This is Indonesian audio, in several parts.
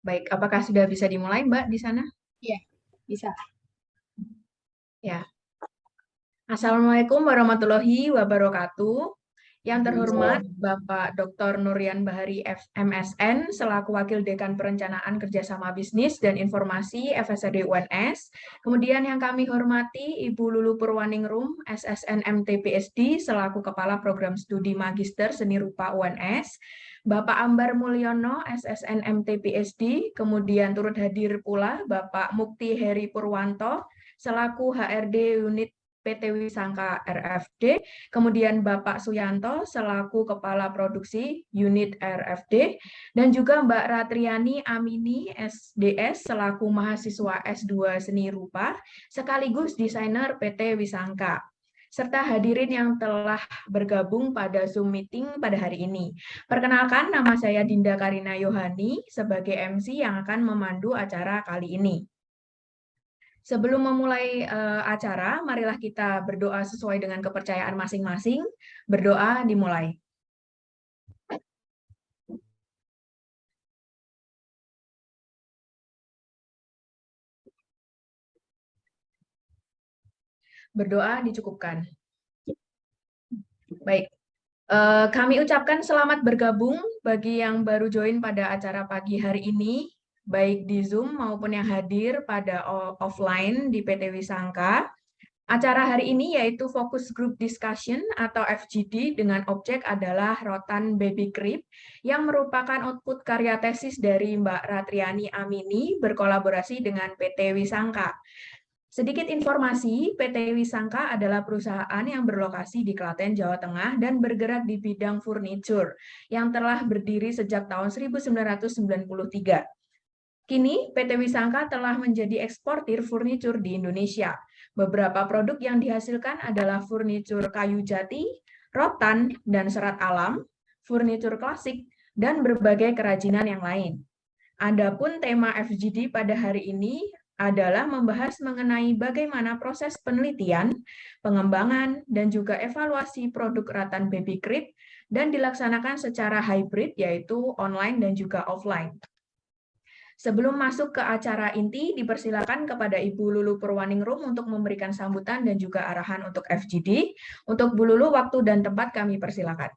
Baik, apakah sudah bisa dimulai, Mbak, di sana? Iya, bisa. Ya. Assalamualaikum warahmatullahi wabarakatuh. Yang terhormat Bapak Dr. Nuryan Bahari MSN selaku Wakil Dekan Perencanaan Kerjasama Bisnis dan Informasi FSRD UNS. Kemudian yang kami hormati Ibu Lulu Purwaningrum SSN MTPSD selaku Kepala Program Studi Magister Seni Rupa UNS. Bapak Ambar Mulyono SSN MTPSD, kemudian turut hadir pula Bapak Mukti Heri Purwanto selaku HRD Unit PT Wisangka RFD, kemudian Bapak Suyanto selaku Kepala Produksi Unit RFD, dan juga Mbak Ratriani Amini SDS selaku mahasiswa S2 Seni Rupa, sekaligus desainer PT Wisangka, serta hadirin yang telah bergabung pada Zoom meeting pada hari ini. Perkenalkan, nama saya Dinda Karina Yohani sebagai MC yang akan memandu acara kali ini. Sebelum memulai acara, marilah kita berdoa sesuai dengan kepercayaan masing-masing. Berdoa dimulai. Berdoa dicukupkan. Baik, kami ucapkan selamat bergabung bagi yang baru join pada acara pagi hari ini, baik di Zoom maupun yang hadir pada offline di PT Wisangka. Acara hari ini yaitu Focus Group Discussion atau FGD dengan objek adalah Rotan Baby Crib yang merupakan output karya tesis dari Mbak Ratriani Amini berkolaborasi dengan PT Wisangka. Sedikit informasi, PT Wisangka adalah perusahaan yang berlokasi di Klaten, Jawa Tengah dan bergerak di bidang furniture yang telah berdiri sejak tahun 1993. Kini, PT Wisangka telah menjadi eksportir furniture di Indonesia. Beberapa produk yang dihasilkan adalah furniture kayu jati, rotan, dan serat alam, furniture klasik, dan berbagai kerajinan yang lain. Adapun tema FGD pada hari ini adalah membahas mengenai bagaimana proses penelitian, pengembangan, dan juga evaluasi produk Ratan Baby Crib dan dilaksanakan secara hybrid, yaitu online dan juga offline. Sebelum masuk ke acara inti, dipersilakan kepada Ibu Lulu Purwaningrum untuk memberikan sambutan dan juga arahan untuk FGD. Untuk Bu Lulu, waktu dan tempat kami persilakan.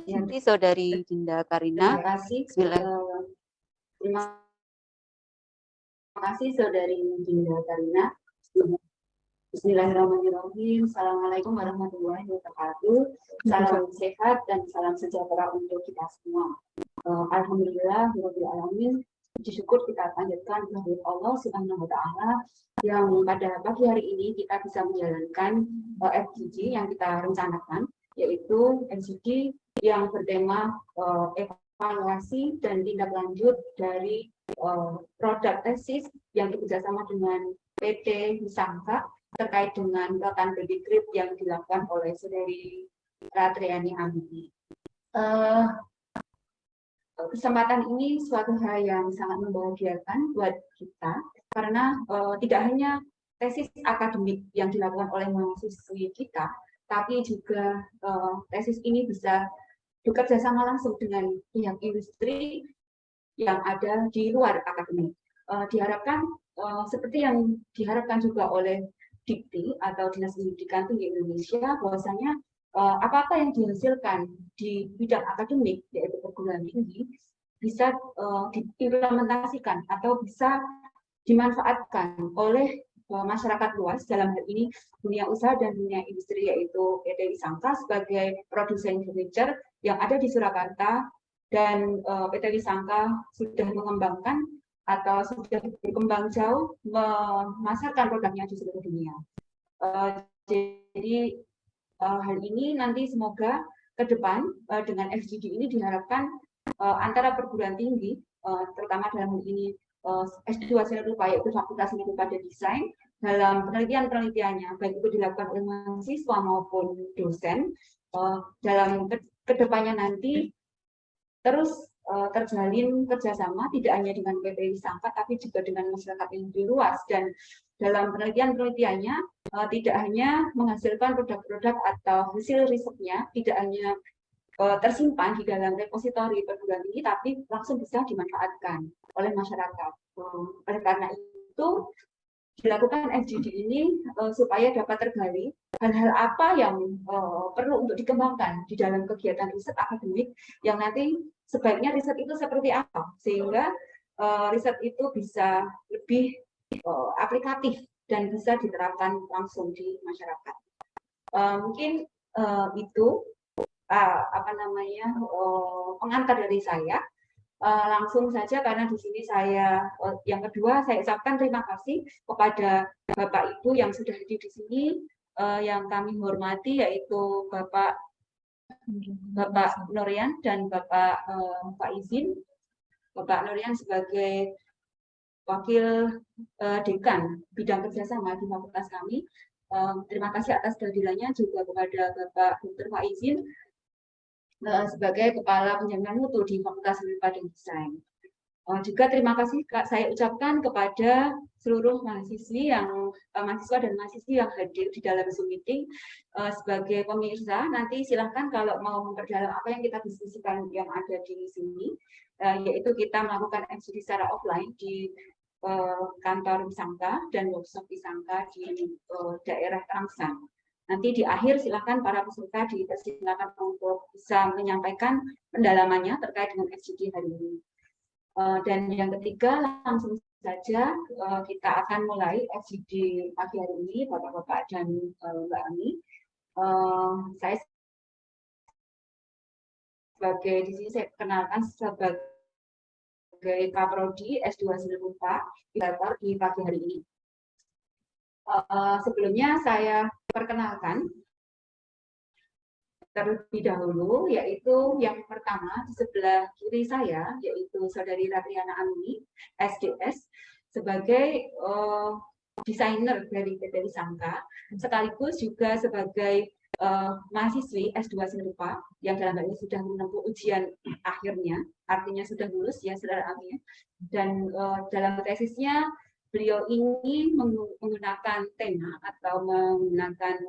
Nanti Saudari Dinda Karina. Terima kasih Saudari Dinda Karina. Bismillahirrahmanirrahim. Assalamualaikum warahmatullahi wabarakatuh. Salam sehat dan salam sejahtera untuk kita semua. Alhamdulillah, alamin. Puji syukur kita panjatkan kepada Allah Subhanahu wa Ta'ala yang pada pagi hari ini kita bisa menjalankan FGD yang kita rencanakan, yaitu FGD yang bertema evaluasi dan tindak lanjut dari produk tesis yang bekerjasama dengan PT Wisangka terkait dengan Rotan Baby Crib yang dilakukan oleh Saudari Ratriani Amini. Kesempatan ini suatu hal yang sangat membahagiakan buat kita karena tidak hanya tesis akademik yang dilakukan oleh mahasiswi kita, tapi juga tesis ini bisa bekerja sama langsung dengan pihak industri yang ada di luar akademik. Diharapkan seperti yang diharapkan juga oleh Dikti atau Dinas Pendidikan Tinggi Indonesia, bahwasanya apa-apa yang dihasilkan di bidang akademik, yaitu perguruan tinggi, bisa diimplementasikan atau bisa dimanfaatkan oleh masyarakat luas, dalam hal ini dunia usaha dan dunia industri, yaitu PT Wisangka sebagai produsen furniture yang ada di Surakarta, dan PT Wisangka sudah mengembangkan atau sudah berkembang jauh memasarkan produknya di seluruh dunia. Jadi hal ini nanti semoga ke depan dengan FGD ini diharapkan antara perguruan tinggi, terutama dalam hal ini S2 Seni Rupa, yaitu Fakultas Seni Rupa dan Desain, dalam penelitian-penelitiannya, baik itu dilakukan oleh mahasiswa maupun dosen, dalam kedepannya nanti terus terjalin kerjasama tidak hanya dengan PT Wisangka tapi juga dengan masyarakat yang lebih luas, dan dalam penelitiannya tidak hanya menghasilkan produk-produk atau hasil risetnya tidak hanya tersimpan di dalam repositori perguruan tinggi, tapi langsung bisa dimanfaatkan oleh masyarakat. Oleh karena itu, dilakukan FGD ini supaya dapat tergali hal-hal apa yang perlu untuk dikembangkan di dalam kegiatan riset akademik yang nanti sebaiknya riset itu seperti apa, sehingga riset itu bisa lebih aplikatif dan bisa diterapkan langsung di masyarakat. Mungkin itu pengantar dari saya. Langsung saja karena di sini saya yang kedua saya ucapkan terima kasih kepada Bapak Ibu yang sudah hadir di sini, yang kami hormati yaitu Bapak Nurian dan Bapak Faizin. Bapak Nurian sebagai Wakil Dekan Bidang Kerjasama di fakultas kami. Terima kasih atas kehadirannya, juga kepada Bapak Dr. Faizin sebagai Kepala Penjaminan Mutu di Fakultas Seni dan Desain. Juga terima kasih saya ucapkan kepada seluruh mahasiswa dan mahasiswi yang hadir di dalam Zoom meeting. Sebagai pemirsa, nanti silahkan kalau mau memperdalam apa yang kita diskusikan yang ada di sini, yaitu kita melakukan FGD secara offline di kantor Wisangka dan workshop Wisangka di daerah Terangsang. Nanti di akhir silakan para peserta dipersilakan untuk bisa menyampaikan pendalamannya terkait dengan FGD hari ini. Dan yang ketiga, langsung saja kita akan mulai FGD pagi hari ini, Bapak-Bapak dan Mbak Ami. Saya di sini saya kenalkan sebagai Kaprodi S2 Seni Rupa di pagi hari ini. Sebelumnya saya perkenalkan terlebih dahulu, yaitu yang pertama di sebelah kiri saya, yaitu Saudari Ratriana Amini, SDS, sebagai desainer dari PT Wisangka, sekaligus juga sebagai mahasiswi S2 Seni Rupa, yang dalam hal ini sudah menempuh ujian akhirnya, artinya sudah lulus ya saudara Ami. Dan dalam tesisnya, beliau ini menggunakan tema atau menggunakan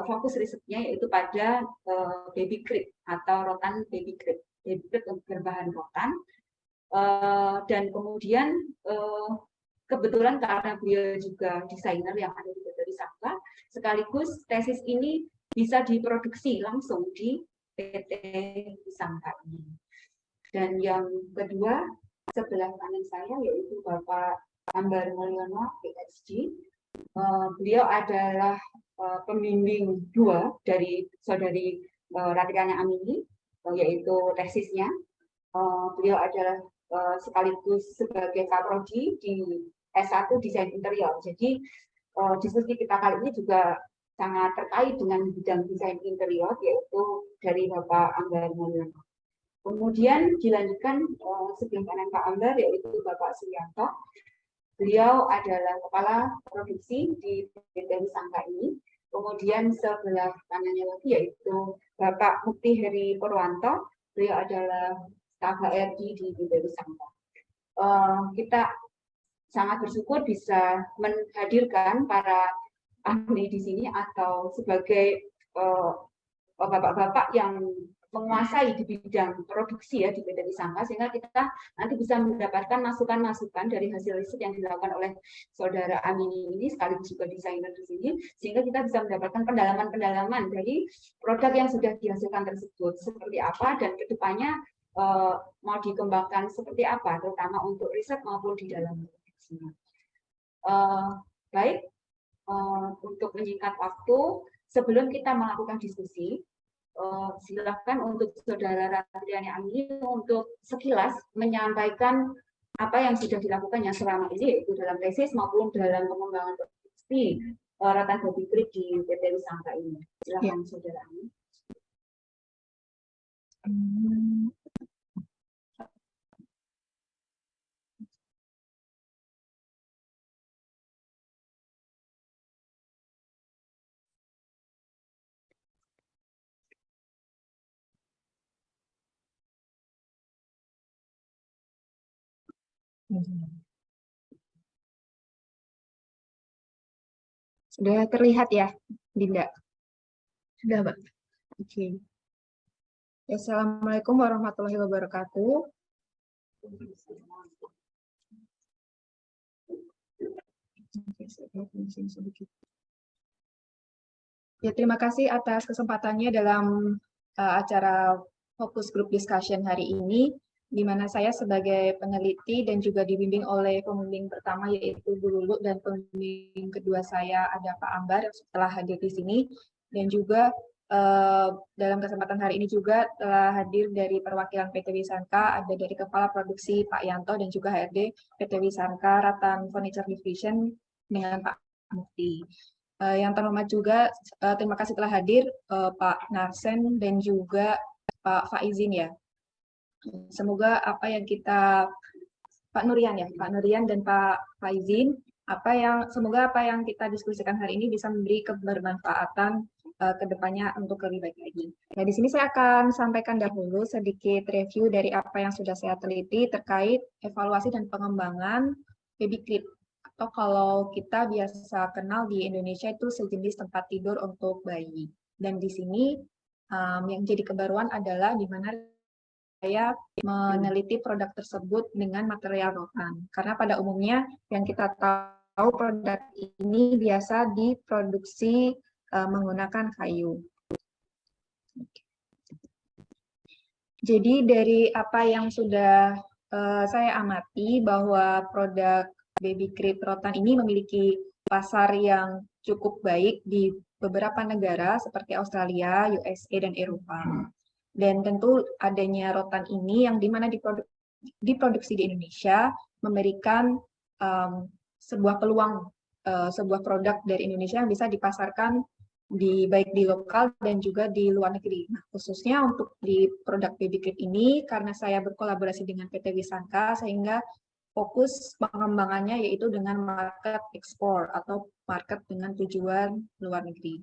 fokus risetnya yaitu pada baby crib atau rotan baby crib berbahan rotan, dan kemudian kebetulan karena beliau juga desainer yang ada di PT Wisangka, sekaligus tesis ini bisa diproduksi langsung di PT Wisangka ini. Dan yang kedua sebelah kanan saya yaitu Bapak Ambar Mulyono, PhD. Beliau adalah pembimbing 2 dari Saudari Ratriana Amini, yaitu tesisnya. Beliau adalah sekaligus sebagai kaprodi di S1 Desain Interior. Jadi diskusi kita kali ini juga sangat terkait dengan bidang desain interior, yaitu dari Bapak Ambar Mulyono. Kemudian dilanjutkan sebelah kanan Pak Ambar, yaitu Bapak Suyanto. Beliau adalah kepala produksi di PT Wisangka ini. Kemudian sebelah kanannya lagi yaitu Bapak Mukti Heri Purwanto. Beliau adalah staf HRD di PT Wisangka. Kita sangat bersyukur bisa menghadirkan para ahli di sini atau sebagai bapak-bapak yang menguasai di bidang produksi ya di PT Wisangka, sehingga kita nanti bisa mendapatkan masukan-masukan dari hasil riset yang dilakukan oleh Saudara Amini ini, sekaligus juga desainer di sini, sehingga kita bisa mendapatkan pendalaman-pendalaman dari produk yang sudah dihasilkan tersebut seperti apa dan kedepannya mau dikembangkan seperti apa, terutama untuk riset maupun di dalam produksinya. Baik, untuk menyingkat waktu, sebelum kita melakukan diskusi, silakan untuk Saudara Ratriana Amini untuk sekilas menyampaikan apa yang sudah dilakukannya selama ini, yaitu dalam tesis maupun dalam pengembangan produksi rotan baby crib di PT Wisangka ini. Silakan ya. Saudara Amini. Sudah terlihat ya, Dinda? Sudah, Mbak. Oke. Assalamualaikum warahmatullahi wabarakatuh. Ya, terima kasih atas kesempatannya dalam acara Focus Group Discussion hari ini, di mana saya sebagai peneliti dan juga dibimbing oleh pembimbing pertama yaitu Bu Lulu, dan pembimbing kedua saya ada Pak Ambar yang setelah hadir di sini, dan juga dalam kesempatan hari ini juga telah hadir dari perwakilan PT Wisangka, ada dari Kepala Produksi Pak Yanto dan juga HRD PT Wisangka Ratan Furniture Division dengan Pak Mufti. Yang terhormat juga, terima kasih telah hadir Pak Narsen dan juga Pak Faizin ya. Semoga apa yang kita, Pak Nurian ya, Pak Nurian dan Pak Faizin, semoga apa yang kita diskusikan hari ini bisa memberi kebermanfaatan ke depannya untuk lebih baik lagi. Nah, di sini saya akan sampaikan dahulu sedikit review dari apa yang sudah saya teliti terkait evaluasi dan pengembangan baby crib, atau kalau kita biasa kenal di Indonesia itu sejenis tempat tidur untuk bayi. Dan di sini yang jadi kebaruan adalah di mana saya meneliti produk tersebut dengan material rotan. Karena pada umumnya yang kita tahu produk ini biasa diproduksi menggunakan kayu. Jadi dari apa yang sudah saya amati bahwa produk baby crib rotan ini memiliki pasar yang cukup baik di beberapa negara seperti Australia, USA, dan Eropa. Dan tentu adanya rotan ini yang dimana diproduksi di Indonesia memberikan sebuah peluang, sebuah produk dari Indonesia yang bisa dipasarkan baik di lokal dan juga di luar negeri. Nah, khususnya untuk di produk baby crib ini, karena saya berkolaborasi dengan PT Wisangka, sehingga fokus pengembangannya yaitu dengan market ekspor atau market dengan tujuan luar negeri.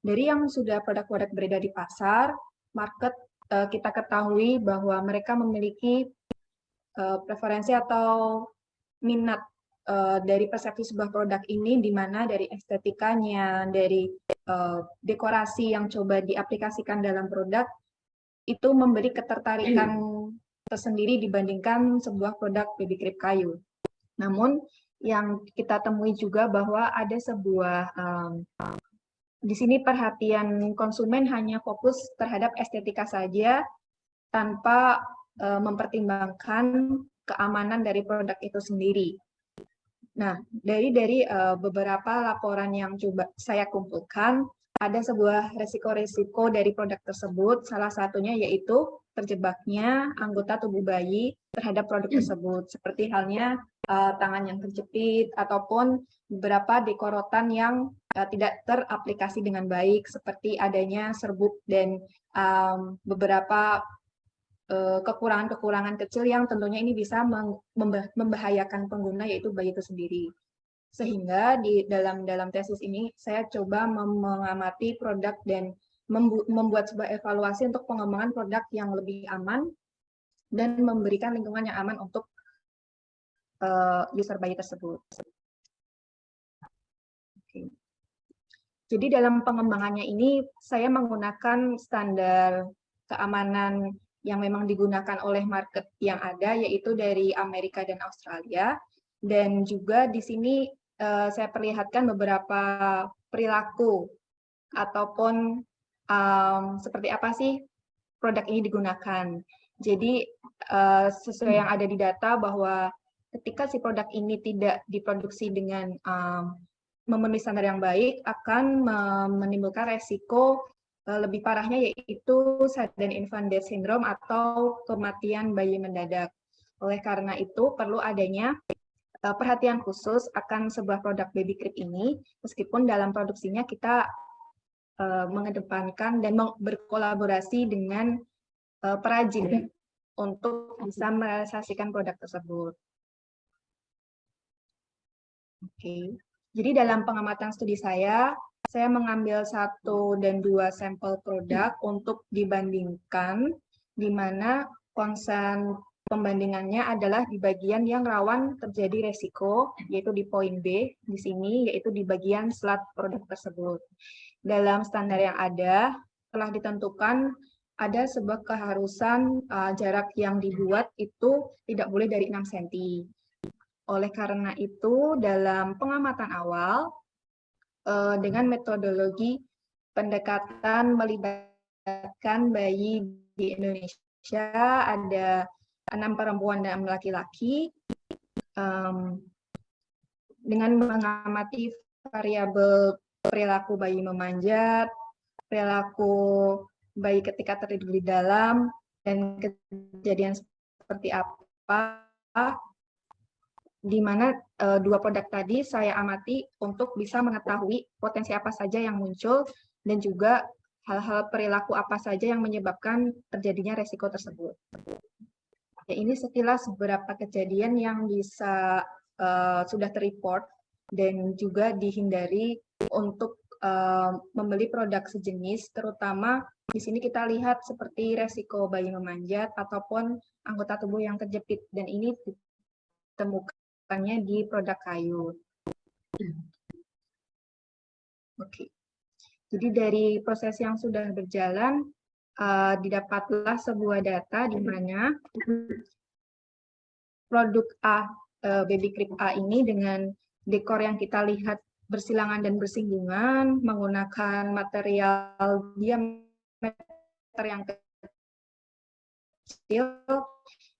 Dari yang sudah produk-produk beredar di pasar, market kita ketahui bahwa mereka memiliki preferensi atau minat dari persepsi sebuah produk ini, di mana dari estetikanya, dari dekorasi yang coba diaplikasikan dalam produk, itu memberi ketertarikan tersendiri dibandingkan sebuah produk baby crib kayu. Namun, yang kita temui juga bahwa ada sebuah di sini perhatian konsumen hanya fokus terhadap estetika saja tanpa mempertimbangkan keamanan dari produk itu sendiri. Nah, dari beberapa laporan yang coba saya kumpulkan, ada sebuah resiko-resiko dari produk tersebut, salah satunya yaitu terjebaknya anggota tubuh bayi terhadap produk tersebut, seperti halnya tangan yang terjepit, ataupun beberapa dekorotan yang tidak teraplikasi dengan baik, seperti adanya serbuk dan beberapa kekurangan-kekurangan kecil yang tentunya ini bisa membahayakan pengguna, yaitu bayi itu sendiri. Sehingga di dalam tesis ini saya coba mengamati produk dan membuat sebuah evaluasi untuk pengembangan produk yang lebih aman dan memberikan lingkungan yang aman untuk user bayi tersebut. Oke. Jadi dalam pengembangannya ini saya menggunakan standar keamanan yang memang digunakan oleh market yang ada, yaitu dari Amerika dan Australia. Dan juga di sini saya perlihatkan beberapa perilaku ataupun seperti apa sih produk ini digunakan. Jadi sesuai yang ada di data bahwa ketika si produk ini tidak diproduksi dengan memenuhi standar yang baik, akan menimbulkan resiko lebih parahnya, yaitu sudden infant death syndrome atau kematian bayi mendadak. Oleh karena itu, perlu adanya perhatian khusus akan sebuah produk baby crib ini, meskipun dalam produksinya kita mengedepankan dan berkolaborasi dengan perajin untuk bisa merealisasikan produk tersebut. Oke. Jadi dalam pengamatan studi saya mengambil 1 dan 2 sampel produk untuk dibandingkan, di mana pembandingannya adalah di bagian yang rawan terjadi resiko, yaitu di poin B di sini, yaitu di bagian slat produk tersebut. Dalam standar yang ada, telah ditentukan ada sebuah keharusan jarak yang dibuat itu tidak boleh dari 6 cm. Oleh karena itu, dalam pengamatan awal, dengan metodologi pendekatan melibatkan bayi di Indonesia, ada 6 perempuan dan 6 laki-laki, dengan mengamati variabel perilaku bayi memanjat, perilaku bayi ketika tertidur di dalam, dan kejadian seperti apa, di mana 2 produk tadi saya amati untuk bisa mengetahui potensi apa saja yang muncul dan juga hal-hal perilaku apa saja yang menyebabkan terjadinya resiko tersebut. Ya, ini sekilas beberapa kejadian yang bisa sudah terreport dan juga dihindari untuk membeli produk sejenis, terutama di sini kita lihat seperti resiko bayi memanjat ataupun anggota tubuh yang terjepit, dan ini ditemukannya di produk kayu. Oke. Jadi dari proses yang sudah berjalan, didapatlah sebuah data di mana produk A, baby crib A ini dengan dekor yang kita lihat bersilangan dan bersinggungan, menggunakan material diameter yang kecil,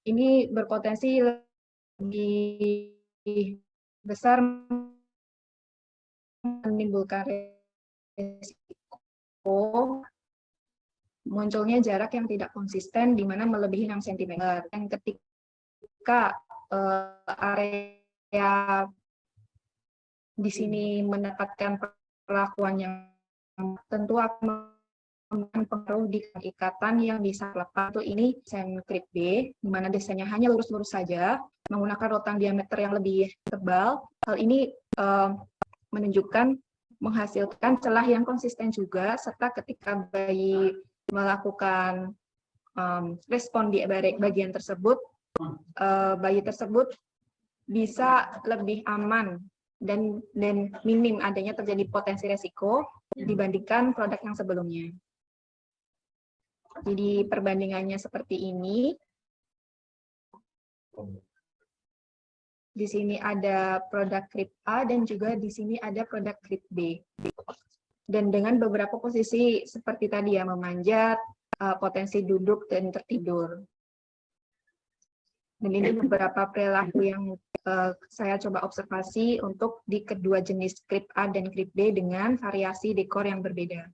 ini berpotensi lebih besar menimbulkan resiko munculnya jarak yang tidak konsisten di mana melebihi 6 cm. Dan ketika area di sini mendapatkan perlakuan yang tentu akan mempengaruhi di ikatan yang bisa lepas. Untuk ini desain crib B, di mana desainnya hanya lurus-lurus saja, menggunakan rotan diameter yang lebih tebal. Hal ini menunjukkan menghasilkan celah yang konsisten juga, serta ketika bayi melakukan respon di bagian tersebut, bayi tersebut bisa lebih aman dan minim adanya terjadi potensi resiko dibandingkan produk yang sebelumnya. Jadi perbandingannya seperti ini. Di sini ada produk crib A dan juga di sini ada produk crib B. Dan dengan beberapa posisi seperti tadi ya, memanjat, potensi duduk dan tertidur. Dan ini beberapa perilaku yang saya coba observasi untuk di kedua jenis crib A dan crib B dengan variasi dekor yang berbeda.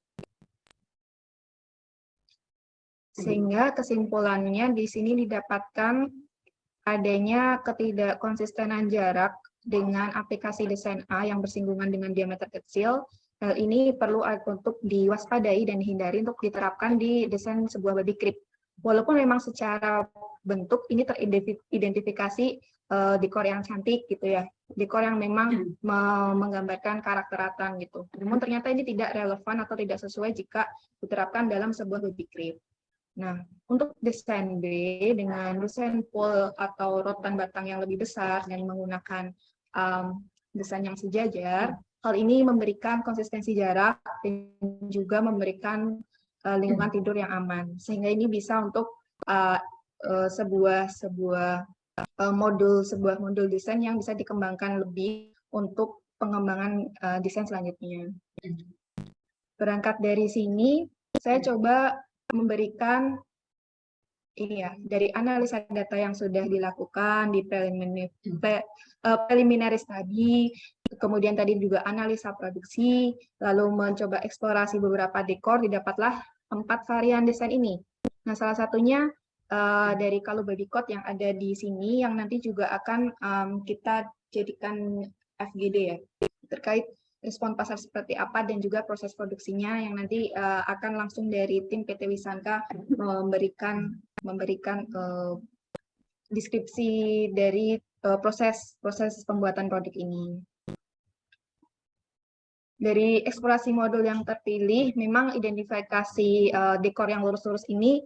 Sehingga kesimpulannya di sini didapatkan adanya ketidakkonsistenan jarak dengan aplikasi desain A yang bersinggungan dengan diameter kecil. Hal ini perlu untuk diwaspadai dan dihindari untuk diterapkan di desain sebuah baby crib. Walaupun memang secara bentuk ini teridentifikasi dekor yang cantik gitu ya, dekor yang memang menggambarkan karakteratan gitu. Namun ternyata ini tidak relevan atau tidak sesuai jika diterapkan dalam sebuah baby crib. Nah, untuk desain B dengan desain pole atau rotan batang yang lebih besar dan menggunakan desain yang sejajar, hal ini memberikan konsistensi jarak dan juga memberikan lingkungan tidur yang aman, sehingga ini bisa untuk sebuah modul desain yang bisa dikembangkan lebih untuk pengembangan desain selanjutnya. Berangkat dari sini, saya coba memberikan ini ya, dari analisa data yang sudah dilakukan di preliminary study, kemudian tadi juga analisa produksi, lalu mencoba eksplorasi beberapa dekor, didapatlah 4 varian desain ini. Nah, salah satunya dari Kalu Baby Coat yang ada di sini, yang nanti juga akan kita jadikan FGD ya, terkait respon pasar seperti apa dan juga proses produksinya yang nanti akan langsung dari tim PT Wisangka memberikan deskripsi dari proses pembuatan produk ini. Dari eksplorasi modul yang terpilih, memang identifikasi dekor yang lurus-lurus ini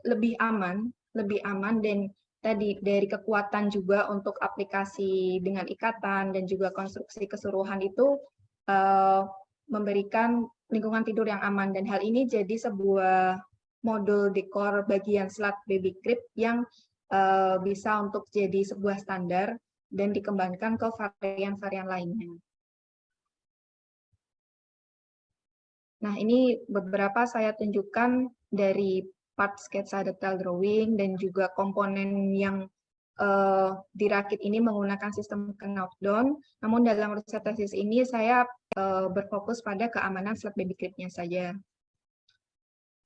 lebih aman lebih aman, dan tadi dari kekuatan juga untuk aplikasi dengan ikatan dan juga konstruksi keseluruhan itu memberikan lingkungan tidur yang aman, dan hal ini jadi sebuah modul dekor bagian slat baby crib yang bisa untuk jadi sebuah standar dan dikembangkan ke varian-varian lainnya. Nah, ini beberapa saya tunjukkan dari part sketsa detail drawing dan juga komponen yang dirakit ini menggunakan sistem knockdown. Namun dalam riset tesis ini saya berfokus pada keamanan slat baby crib-nya saja.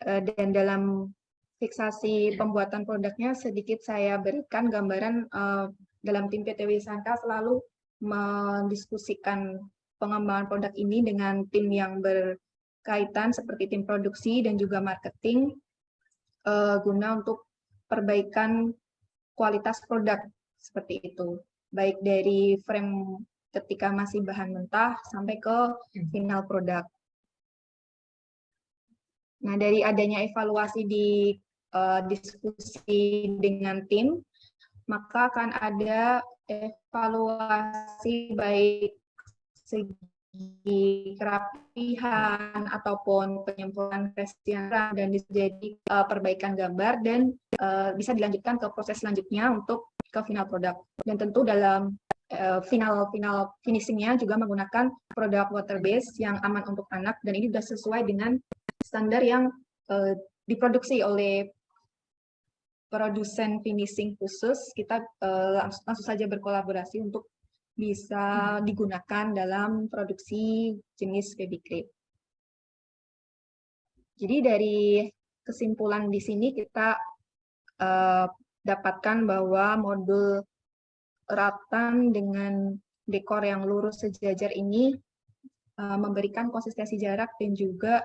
Dan dalam fiksasi pembuatan produknya sedikit saya berikan gambaran dalam tim PTW Sangka selalu mendiskusikan pengembangan produk ini dengan tim yang berkaitan seperti tim produksi dan juga marketing guna untuk perbaikan kualitas produk seperti itu, baik dari frame ketika masih bahan mentah sampai ke final produk. Nah, dari adanya evaluasi di diskusi dengan tim, maka akan ada evaluasi baik segi kerapihan ataupun penyempurnaan kesehatan dan jadi perbaikan gambar dan bisa dilanjutkan ke proses selanjutnya untuk ke final produk. Dan tentu dalam final finishingnya juga menggunakan produk water base yang aman untuk anak, dan ini sudah sesuai dengan standar yang diproduksi oleh produsen finishing khusus. Kita langsung saja berkolaborasi untuk bisa digunakan dalam produksi jenis baby crib. Jadi dari kesimpulan di sini kita dapatkan bahwa modul ratan dengan dekor yang lurus sejajar ini memberikan konsistensi jarak dan juga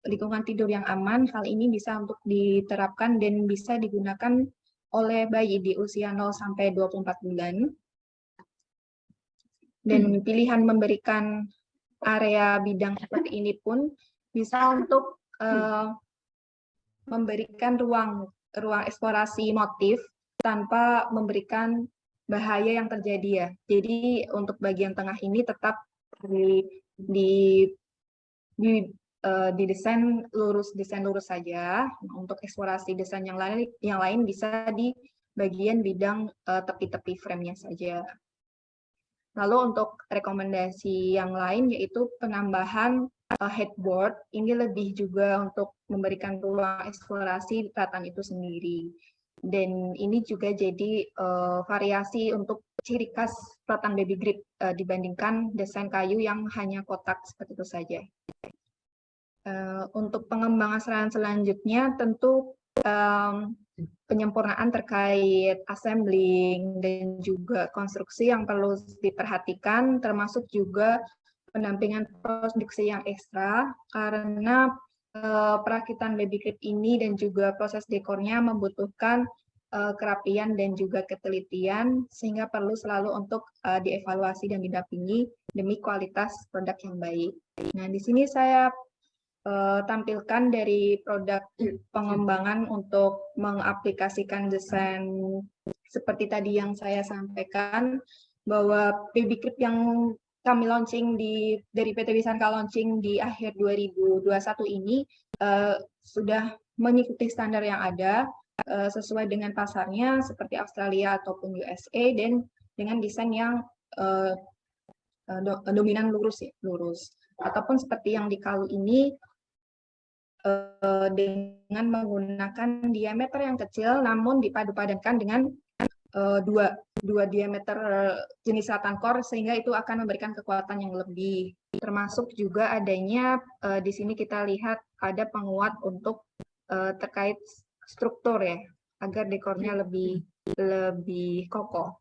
lingkungan tidur yang aman. Hal ini bisa untuk diterapkan dan bisa digunakan oleh bayi di usia 0 sampai 24 bulan. Dan pilihan memberikan area bidang seperti ini pun bisa untuk memberikan ruang eksplorasi motif tanpa memberikan bahaya yang terjadi ya. Jadi untuk bagian tengah ini tetap didesain lurus saja. Untuk eksplorasi desain yang lain bisa di bagian bidang tepi-tepi frame-nya saja. Lalu untuk rekomendasi yang lain yaitu penambahan headboard, ini lebih juga untuk memberikan ruang eksplorasi ratan itu sendiri. Dan ini juga jadi variasi untuk ciri khas ratan baby crib dibandingkan desain kayu yang hanya kotak seperti itu saja. Untuk pengembangan selanjutnya tentu penyempurnaan terkait assembling dan juga konstruksi yang perlu diperhatikan, termasuk juga pendampingan produksi yang ekstra, karena perakitan baby crib ini dan juga proses dekornya membutuhkan kerapian dan juga ketelitian, sehingga perlu selalu untuk dievaluasi dan didampingi demi kualitas produk yang baik. Nah, di sini saya tampilkan dari produk pengembangan untuk mengaplikasikan desain seperti tadi yang saya sampaikan, bahwa baby crib yang kami launching dari PT Wisangka launching di akhir 2021 ini sudah mengikuti standar yang ada sesuai dengan pasarnya seperti Australia ataupun USA, dan dengan desain yang dominan lurus. Ataupun seperti yang di Kalu ini dengan menggunakan diameter yang kecil namun dipadu-padankan dengan dua diameter jenis ratan core, sehingga itu akan memberikan kekuatan yang lebih. Termasuk juga adanya di sini kita lihat ada penguat untuk terkait struktur ya, agar dekornya lebih kokoh.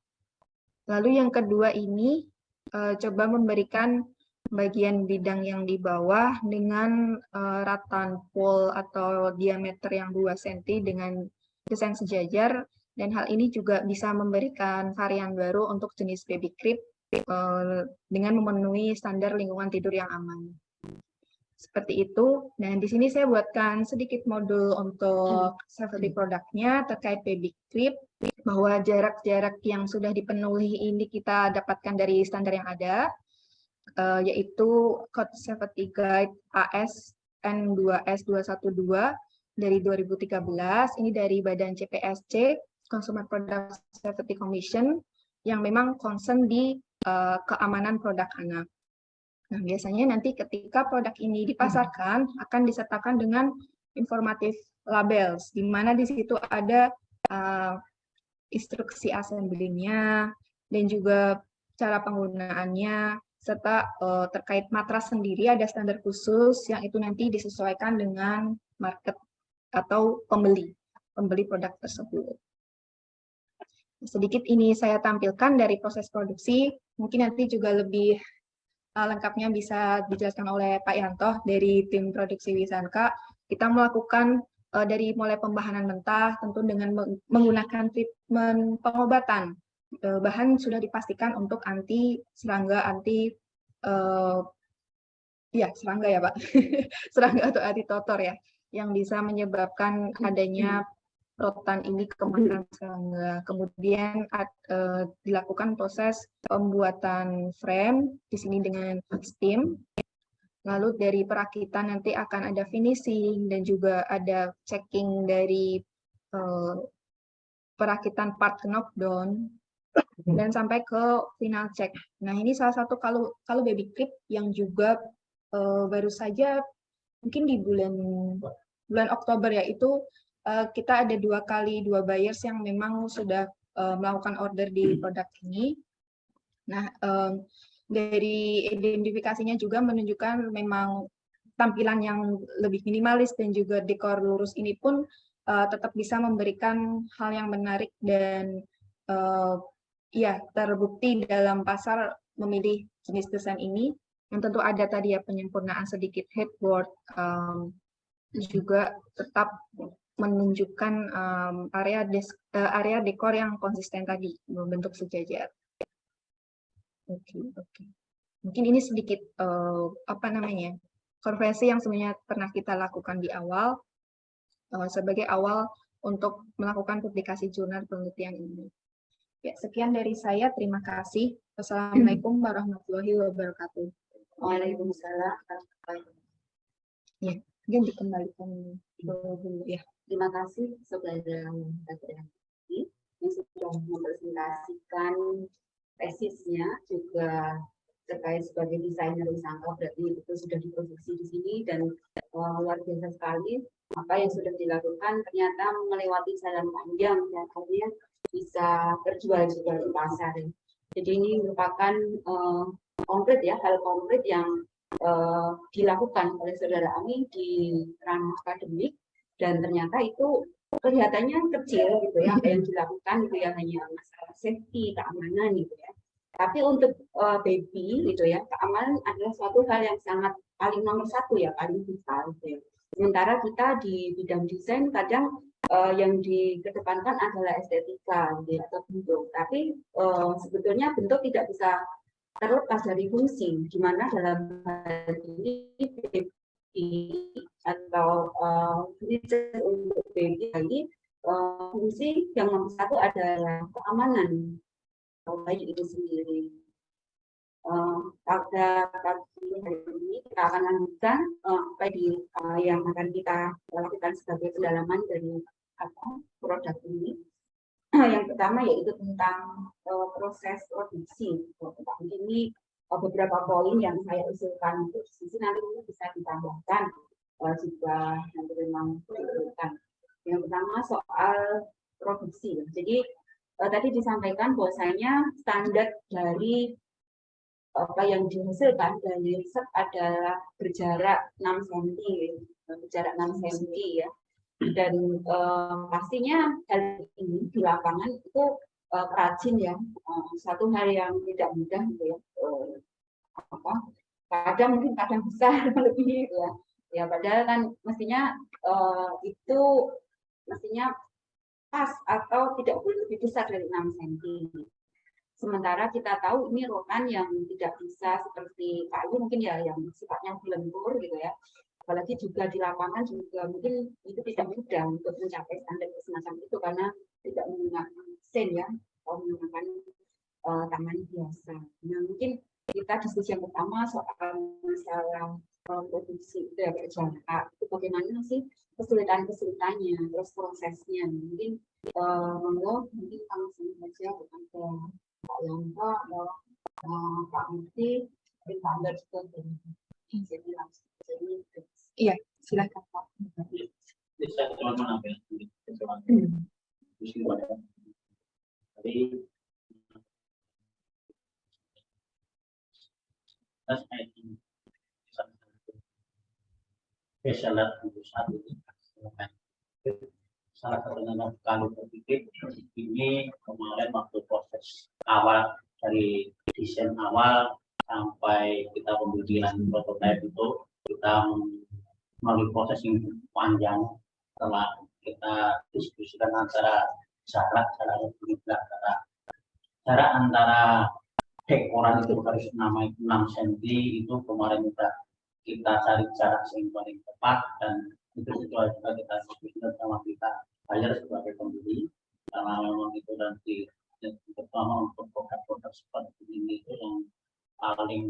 Lalu yang kedua ini coba memberikan bagian bidang yang di bawah dengan ratan pole atau diameter yang 2 cm dengan desain sejajar, dan hal ini juga bisa memberikan varian baru untuk jenis baby crib dengan memenuhi standar lingkungan tidur yang aman. Seperti itu. Dan di sini saya buatkan sedikit modul untuk safety produknya terkait baby creep, bahwa jarak-jarak yang sudah dipenuhi ini kita dapatkan dari standar yang ada, yaitu Code Safety Guide AS N2S212 dari 2013. Ini dari Badan CPSC, Consumer Product Safety Commission, yang memang concern di keamanan produk anak. Nah, biasanya nanti ketika produk ini dipasarkan akan disertakan dengan informatif labels, di mana di situ ada instruksi assembly-nya dan juga cara penggunaannya, serta terkait matras sendiri ada standar khusus yang itu nanti disesuaikan dengan market atau pembeli produk tersebut. Sedikit ini saya tampilkan dari proses produksi, mungkin nanti juga lebih lengkapnya bisa dijelaskan oleh Pak Yanto dari tim produksi Wisanka. Kita melakukan dari mulai pembahanan mentah, tentu dengan menggunakan treatment pengobatan. Bahan sudah dipastikan untuk anti serangga, serangga ya Pak, serangga atau anti totor ya, yang bisa menyebabkan adanya rotan ini kematian serangga. Kemudian dilakukan proses pembuatan frame di sini dengan steam. Lalu dari perakitan nanti akan ada finishing dan juga ada checking dari perakitan part knockdown dan sampai ke final check. Nah, ini salah satu kalau baby clip yang juga baru saja mungkin di bulan Oktober ya, itu kita ada dua buyers yang memang sudah melakukan order di produk ini. Nah, dari identifikasinya juga menunjukkan memang tampilan yang lebih minimalis dan juga dekor lurus ini pun tetap bisa memberikan hal yang menarik dan terbukti dalam pasar memilih jenis desain ini. Yang tentu ada tadi ya penyempurnaan sedikit headboard, juga tetap menunjukkan area dekor yang konsisten tadi, membentuk sejajar. Oke. Mungkin ini sedikit konversi yang sebenarnya pernah kita lakukan di awal sebagai awal untuk melakukan publikasi jurnal penelitian ini. Ya, sekian dari saya. Terima kasih. Wassalamualaikum warahmatullahi wabarakatuh. Waalaikumsalam. Ya, mungkin dikembalikan dulu ya. Terima kasih saudara yang sudah mempresentasikan tesisnya, juga terkait sebagai desainer Wisanka, berarti itu sudah diproduksi di sini, dan luar biasa sekali apa yang sudah dilakukan, ternyata melewati jalan panjang dan akhirnya bisa terjual juga di pasar. Jadi ini merupakan konkret ya, hal konkret yang dilakukan oleh saudara Ami di ranah akademik, dan ternyata itu kelihatannya kecil gitu ya, apa yang dilakukan itu ya hanya masalah safety, keamanan gitu ya. Tapi untuk baby gitu ya, keamanan adalah suatu hal yang sangat paling nomor satu ya, paling vital gitu ya. Sementara kita di bidang desain kadang yang dikedepankan adalah estetika gitu ya, atau bentuk. Tapi sebetulnya bentuk tidak bisa terlepas dari fungsi, di mana dalam hal ini baby atau desain untuk baby lagi fungsi yang nomor satu adalah keamanan bayi itu sendiri. Pada pagi hari ini kita akan lanjutkan yang akan kita lakukan sebagai pendalaman dari produk ini. Yang pertama yaitu tentang proses produksi. Ini beberapa poin yang saya usulkan untuk sisi nanti bisa ditambahkan jika nanti memang diperlukan. Yang pertama soal produksi. Jadi tadi disampaikan bahwasanya standar dari apa yang dihasilkan dari riset adalah berjarak 6 cm, ya. Dan pastinya hal ini di lapangan itu rajin ya, satu hal yang tidak mudah gitu ya. Kadang mungkin kadang besar lebih ya. Ya padahal kan mestinya itu mestinya pas atau tidak boleh lebih besar dari 6 cm. Sementara kita tahu ini rotan yang tidak bisa seperti kayu mungkin ya yang sifatnya berlentur gitu ya. Apalagi juga di lapangan juga mungkin itu tidak mudah untuk mencapai standar semacam itu karena tidak menggunakan mesin ya, atau menggunakan tangan biasa. Nah mungkin kita diskusi yang pertama soal masalah produksi itu ya berjarak. Itu bagaimana sih kesulitannya, terus prosesnya. Mungkin mungkin langsung saja kepada Pak Yanto atau Pak Mufti, Pak Ambar juga jadi langsung. Iya, silakan Pak. Bisa cuma menambil. Jadi spesialis untuk satu salah satunya kalau berpikir ini kemarin waktu proses awal dari desain awal sampai kita pembuatan prototipe itu kita melalui proses yang panjang setelah kita diskusikan antara jarak antara dekoran itu harus 6 cm itu kemarin sudah kita cari jarak yang paling tepat dan itu juga kita diskusikan sama kita bayar sebagai pembeli karena memang itu nanti terutama untuk produk-produk seperti ini itu yang paling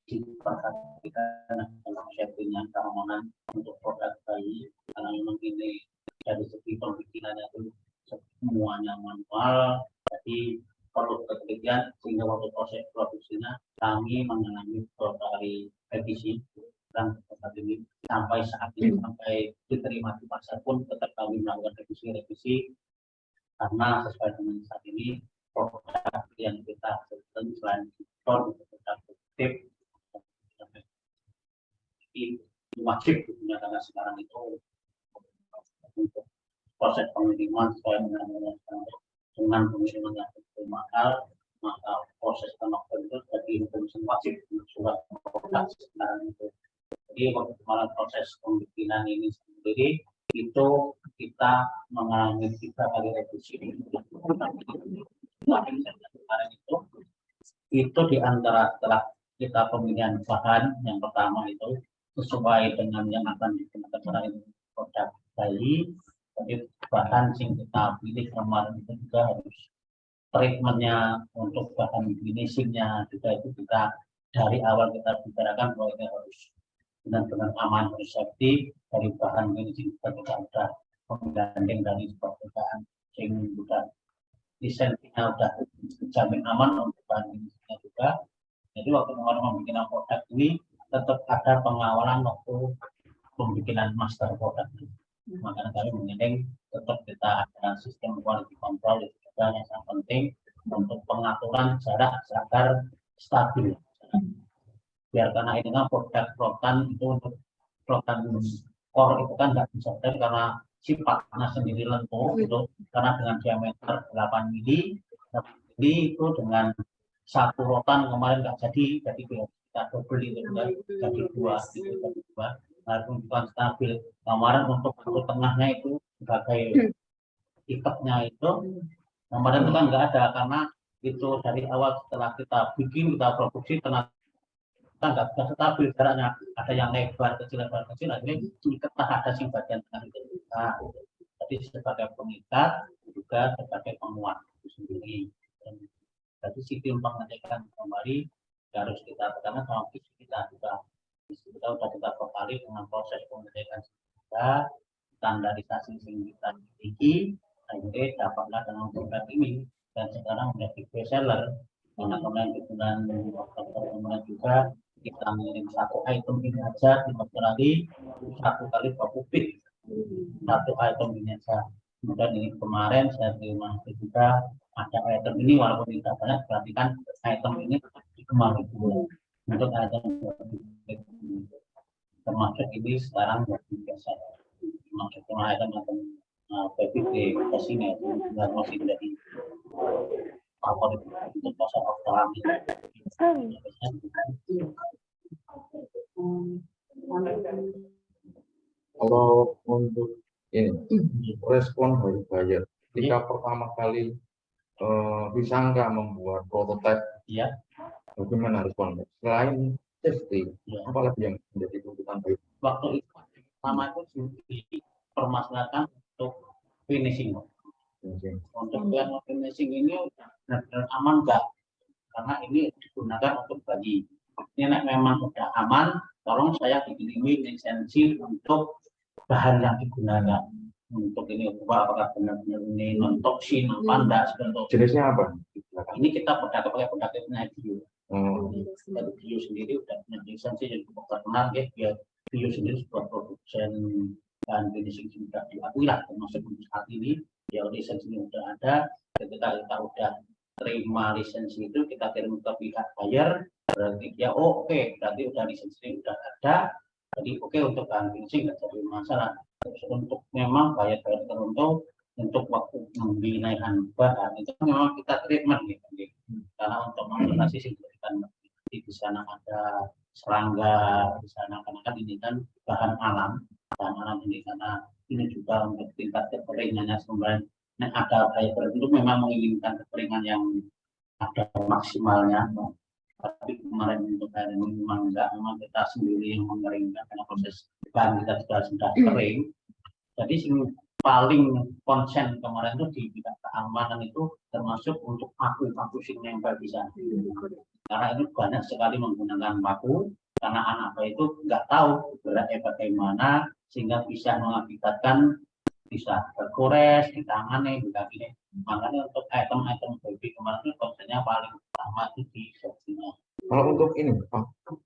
diperhatikan dalam settingnya keamanan untuk produk bayi karena memang ini dari segi pembikinannya itu semuanya manual jadi perlu ketelitian sehingga waktu proses produksinya kami mengalami beberapa kali revisi dan saat ini sampai saat ini sampai diterima di pasar pun tetap kami melakukan revisi karena sesuai dengan saat ini produk yang kita sebutkan selain produk produktif ini wajib karena sekarang itu untuk proses pengiriman sesuai dengan pengiriman yang betul mahal maka proses penokter itu jadi informasi wajib surat produk sekarang itu. Jadi waktu kemarin proses pembikinan ini sendiri itu kita mengalami 3 kali revisi. Kemarin itu di antara setelah kita pemilihan bahan yang pertama itu sesuai dengan yang akan digunakan produk bayi. Jadi bahan yang kita pilih kemarin itu juga harus treatmentnya untuk bahan finishingnya juga itu kita dari awal kita bicarakan bahwa ini harus benar-benar aman, harus safety dari bahan finishing kita sudah menggandeng dari perusahaan sehingga juga desainnya sudah dijamin aman untuk bahan finishingnya juga. Jadi waktu kemarin membuat produk ini tetap ada pengawalan waktu pembikinan master produk ini. Makanya kami menginginkan tetap kita ada sistem quality control itu juga yang sangat penting untuk pengaturan jarak agar stabil. Biar karena ini kan produk rotan itu untuk rotan core itu kan nggak bisa karena sifatnya sendiri lentur gitu karena dengan diameter 8 mili itu dengan satu rotan kemarin nggak jadi kita double itu kan jadi 2 gitu jadi 2. Bukan stabil kemarin untuk tengahnya itu sebagai ikatnya itu kemarin itu kan nggak ada karena itu dari awal setelah kita bikin kita produksi ternyata nggak bisa stabil jaraknya ada yang lebar kecil akhirnya ikatnya ada sih bagian tengah itu jadi sebagai pengikat juga sebagai penguat itu sendiri jadi sistem pengecekan kembali harus kita pertama sama kita sudah kita berkali dengan proses pengecekan kita standarisasi yang kita miliki akhirnya dapatlah dengan produk ini dan sekarang menjadi best seller karena kemudian di bulan Oktober juga kita mengirim satu item ini aja di Australia 1 kali 20 feet satu item ini aja kemudian ini kemarin saya terima juga ada item ini walaupun tidak banyak berarti kan item ini dikembangkan untuk item termasuk ini sekarang jadi biasa termasuk item PPT kesini masih jadi favorit untuk pasar Australia. Kalau untuk ini respon dari buyer ketika pertama kali Disangka membuat prototipe, Ya, bagaimana responnya? Selain safety, ya. apalagi yang menjadi tuntutan baik? Waktu itu pertama itu dipermasalahkan untuk finishing. Untuk yang finishing ini benar-benar aman enggak? Karena ini digunakan untuk bayi. Ini memang udah aman, tolong saya dikirimi lisensi untuk bahan yang digunakan. Untuk ini apakah benar-benar ini non toksin apa enggak sebenarnya. Jenisnya apa? Ini kita pakai produknya bio. Oh, Dari bio sendiri udah punya lisensi yang cukup terkenal ya. Biar bio sendiri sebuah produsen bahan finishing sudah diakui lah termasuk untuk saat ini. Ya lisensinya udah ada. Ketika kita udah terima lisensi itu kita kirim ke pihak buyer, berarti dia oke, berarti udah lisensi udah ada. Jadi oke untuk bahan finishing nggak jadi masalah. Terus untuk memang buyer-buyer tertentu untuk waktu pembinaan bahan itu memang kita treatment gitu. Karena untuk mengatasi situasi di sana ada serangga, di sana kan ini kan bahan alam ini karena ini juga untuk tingkat kekeringannya sebenarnya ada buyer tertentu memang menginginkan kekeringan yang ada maksimalnya. Tapi kemarin untuk hari ini memang enggak, memang kita sendiri yang mengeringkan karena proses bahan kita juga sudah kering. Jadi yang paling konsen kemarin itu di bidang keamanan itu termasuk untuk paku sing nempel di sana. Karena itu banyak sekali menggunakan paku karena anak bayi itu nggak tahu beratnya bagaimana sehingga bisa mengakibatkan bisa tergores di tangannya, di kakinya. Makanya untuk item-item baby kemarin itu konsennya paling utama itu di safety-nya. kalau untuk ini,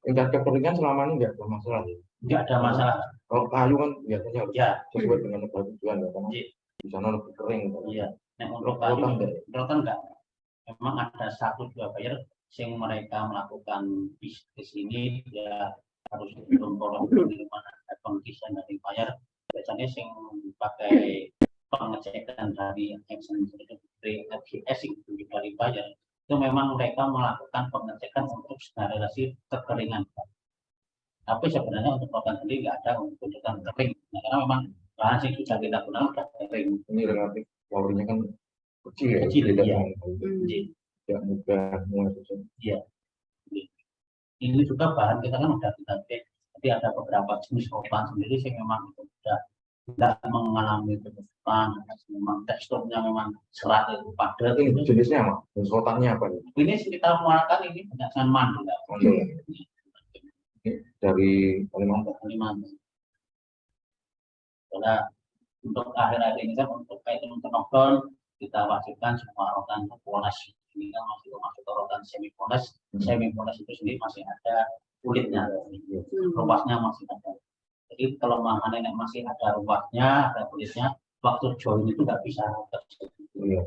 tingkat kekeringan selama ini nggak ada masalah. Nggak ada masalah. Kalau kayu kan biasanya harus Ya, sesuai dengan negara tujuan ya, karena Iya. di sana lebih kering. iya. Nah, untuk Rotan kayu, nggak? rotan enggak. Memang ada 1-2 buyer yang mereka melakukan bisnis ini ya harus belum di mana ada pengisian dari buyer. Biasanya yang pakai pengecekan dari action dari FGS itu dari buyer itu memang mereka melakukan pengecekan untuk sterilisasi kekeringan. Tapi sebenarnya untuk rotan sendiri nggak ada untuk tuntutan kering. Nah, karena memang bahan yang sudah kita gunakan sudah kering. Ini relatif powernya kan kecil ya, Kecil, beda iya. dengan tidak mudah menguasai. Iya. Ini juga bahan kita kan udah kita cek. Jadi ada beberapa jenis rotan sendiri yang memang itu sudah tidak mengalami kerusakan. Memang teksturnya memang serat itu padat. Ini jenisnya apa? Jenis rotannya apa? Ini kita muakan ini banyak mandul. Ini dari Kalimantan. Karena untuk akhir-akhir ini kan untuk item knockdown kita wajibkan semua rotan poles. Ini kan masih masuk ke rotan semi poles. Semi poles itu sendiri masih ada kulitnya, ruasnya masih ada. Jadi kelemahannya masih ada ruasnya, ada kulitnya. Waktu join itu nggak bisa terjadi.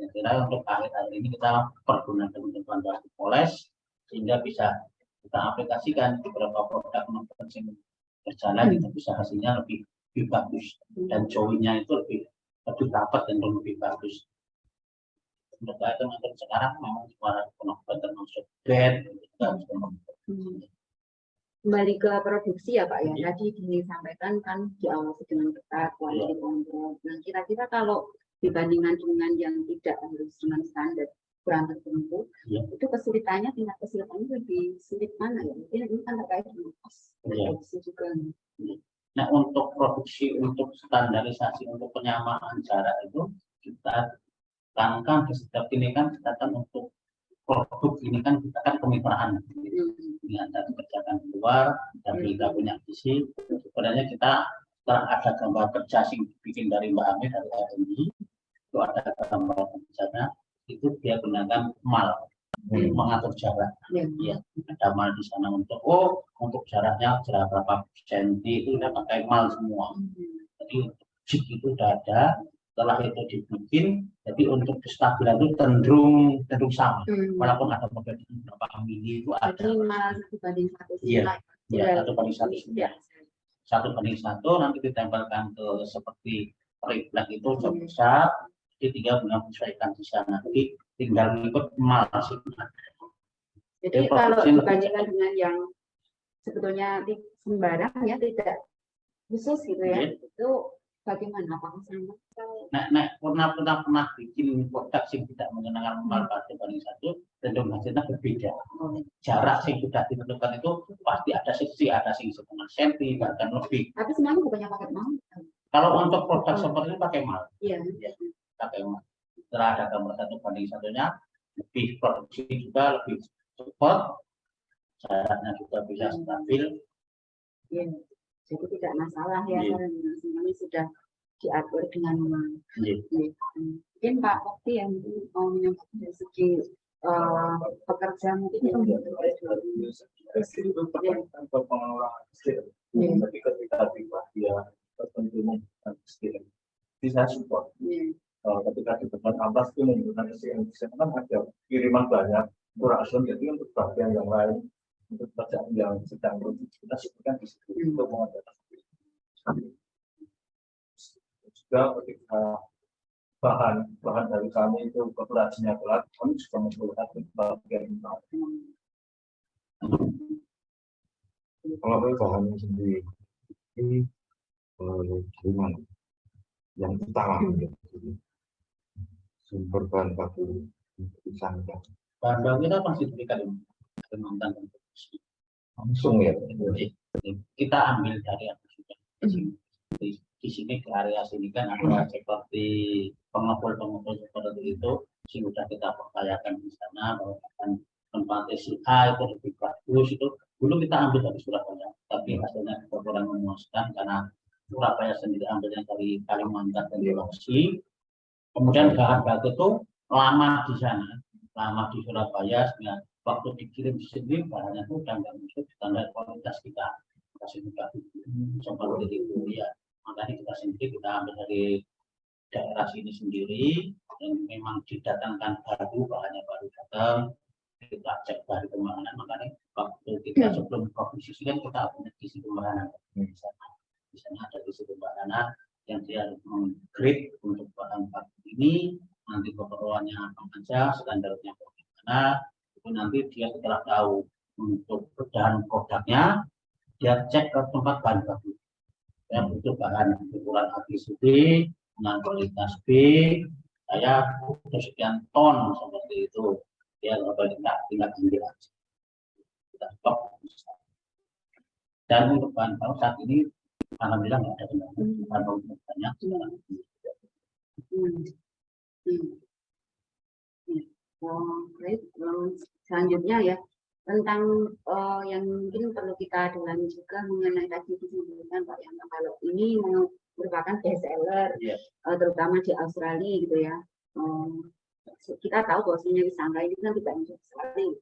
Ya, kira untuk akhir-akhir ini kita pergunakan untuk bahan poles sehingga bisa kita aplikasikan beberapa produk yang berjalan itu bisa hasilnya lebih bagus dan joinnya itu lebih dapat dan lebih bagus. Untuk item-item sekarang memang suara penonton termasuk bed. Kembali ke produksi ya Pak ya, tadi disampaikan kan diawasi dengan ketat, quality control. Nah kira-kira kalau dibandingkan dengan yang tidak harus dengan standar kurang tertentu, itu kesulitannya, tingkat kesulitannya lebih sulit mana ya? Mungkin ini kan terkait dengan produksi juga. Nah untuk produksi, untuk standarisasi, untuk penyamaan jarak itu kita kan di setiap ini kan kita kan untuk produk ini kan kita kan kemitraan. Ini ada kerjakan luar dan kita punya visi. Sebenarnya kita ada gambar kerja sing bikin dari Mbak Ami dari R&D itu ada gambar kerjanya. Itu dia gunakan mal mengatur jarak. Ya, ada mal di sana untuk jaraknya jarak berapa senti itu kita pakai mal semua. Jadi jig itu sudah ada. Setelah itu dibikin, jadi untuk kestabilan itu cenderung sama. Walaupun ada model berapa mili itu ada. Jadi mal 1:1. Iya, 1:1. 1:1 nanti ditempelkan ke seperti refleks itu bisa. Jadi tinggal menyesuaikan di sana. Jadi tinggal ikut mal. Jadi kalau dibandingkan dengan yang sebetulnya sembarang ya tidak khusus gitu ya, itu bagaimana Apakah sama? pernah bikin produk yang tidak mengenangkan manfaat banding satu, tentu hasilnya berbeda. Jarak yang sudah ditentukan itu pasti ada seksi, ada yang setengah senti, bahkan lebih. Tapi semuanya bukannya pakai mau. Kalau untuk produk seperti ini pakai mal. Iya. Pakai mal. Setelah ada gambar satu banding satunya, lebih produksi juga lebih cepat, jaraknya juga bisa stabil. Iya. Jadi tidak masalah ya, Iya. karena semuanya sudah diatur dengan Iya. mungkin Pak Okti yang mau menyampaikan dari segi pekerja mungkin yang untuk pengelolaan skill. Tapi ketika dia tertentu menggunakan skill, bisa support. Ketika di depan atas itu menggunakan skill, kan ada kiriman banyak, kurang jadi untuk bagian yang lain, untuk pekerjaan yang sedang kita sebutkan di situ untuk mengadakan juga ketika bahan dari kami itu kepelajariannya pelat, kami juga menggunakan bagian kalau bahannya sendiri ini gimana yang utama sumber bahan baku disangka Bahan baku kita masih diberikan Kalimantan langsung ya. Kita ambil dari yang sudah di sini ke area sini kan ada seperti pengepul seperti itu, sudah kita percayakan di sana bahwa tempat SIA itu lebih bagus itu dulu kita ambil dari Surabaya, tapi hasilnya kurang memuaskan karena Surabaya sendiri ambilnya dari Kalimantan dan Sulawesi. Kemudian bahan baku itu lama di sana, lama di Surabaya, sehingga waktu dikirim di sini bahannya itu udah nggak masuk standar kualitas kita. Kasih juga seperti itu ya. Makanya kita sendiri kita ambil dari daerah sini sendiri yang memang didatangkan baru, bahannya baru datang, kita cek dari pembangunan. Makanya waktu kita sebelum produksi kan kita punya gizi pembangunan di sana ada gizi pembangunan yang dia harus menggrade untuk bahan baku ini, nanti keperluannya apa saja, standarnya bagaimana, itu nanti dia setelah tahu untuk bahan produknya dia cek ke tempat bahan baku. Saya butuh bahan ukuran ABCD dengan kualitas B, saya butuh sekian ton seperti itu. Ya, kalau tinggal ambil aja. Kita stop. Dan untuk bahan baku saat ini, alhamdulillah nggak ada kendala. Bahan baku banyak. Baik, selanjutnya ya tentang yang mungkin perlu kita dalami juga mengenai tadi disebutkan Pak yang kalau ini merupakan best seller terutama di Australia gitu ya. Kita tahu bahwasanya Wisangka ini kan tidak hanya sekali.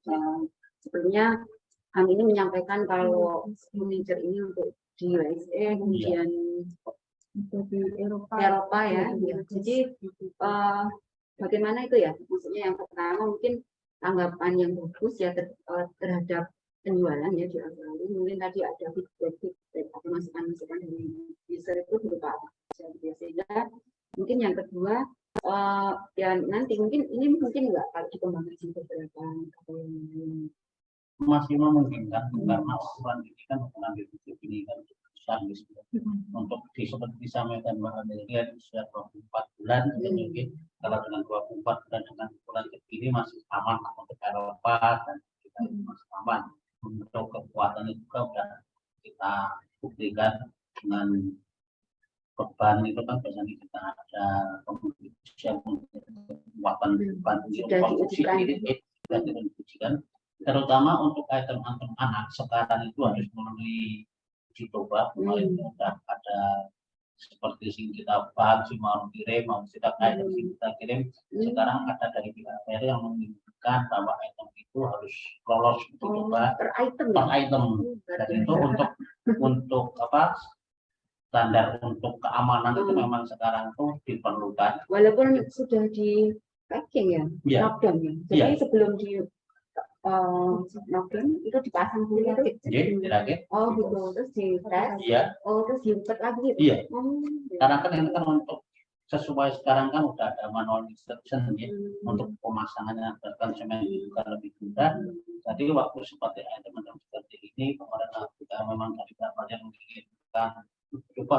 Sebelumnya kami ini menyampaikan kalau furniture ini untuk di USA kemudian di Eropa ya. Jadi bagaimana itu ya? Maksudnya yang pertama mungkin tanggapan yang bagus ya terhadap penjualan ya di Australia. Mungkin tadi ada feedback atau masukan-masukan dari user itu berupa sehingga mungkin yang kedua ya nanti mungkin ini mungkin enggak kalau dikembangkan di beberapa atau yang lain. Masih memungkinkan karena ukuran ini kan ukuran ini kan besar untuk seperti disampaikan Mbak Amelia usia 24 bulan mungkin kalau dengan 24 bulan dengan ukuran ini masih aman untuk Eropa dan kita masih aman. Untuk kekuatan itu juga sudah kita buktikan dengan beban itu kan biasanya kita ada kekuatan konstruksi ini dan diujikan terutama untuk item anak sekarang itu harus melalui dicoba kemarin sudah ada seperti yang kita bahas mau kirim mau kita item yang kita kirim sekarang ada dari pihak KRI yang menginginkan bahwa item itu harus lolos dicoba per item dan itu untuk apa standar untuk keamanan itu memang sekarang tuh diperlukan walaupun sudah di packing ya lockdown ya jadi sebelum di lockdown itu dipasang dulu gitu. Oh gitu, terus di tes. Oh terus diumpet lagi gitu. Iya. Karena kan ini kan untuk sesuai sekarang kan udah ada manual instruction ya untuk pemasangannya konsumen juga lebih mudah. Jadi waktu seperti teman-teman seperti ini kemarin kita memang dari beberapa yang menginginkan coba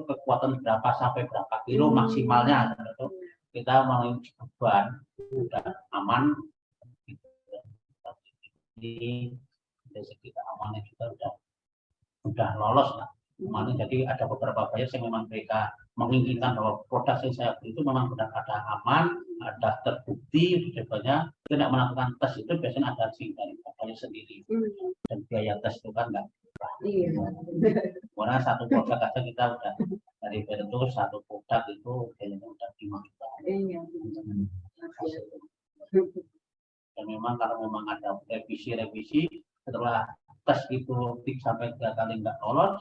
kekuatan berapa sampai berapa kilo maksimalnya gitu. Kita mau beban udah aman di dari segi keamanan kita udah lolos lah. Kemarin jadi ada beberapa buyer yang memang mereka menginginkan bahwa produk yang saya beli itu memang sudah ada aman, ada terbukti, sebagainya. Tidak melakukan tes itu biasanya ada sih dari buyer sendiri. Dan biaya tes itu kan enggak. Iya. Karena satu produk aja kita udah dari itu satu produk itu biayanya udah 5 juta. Iya. Dan memang kalau memang ada revisi setelah tes itu 3 kali nggak lolos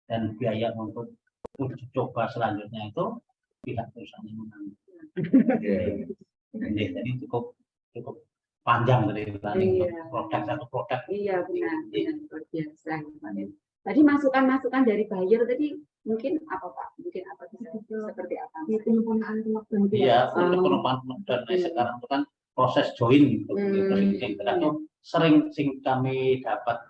dan biaya untuk uji coba selanjutnya itu pihak perusahaan yang menanggung. Jadi cukup panjang dari produk satu produk. Iya benar luar biasa. Tadi masukan dari buyer tadi mungkin apa Pak? Mungkin apa seperti apa? Penyempurnaan dan iya, untuk penumpang dan sekarang itu kan proses join gitu. Itu sering kami dapat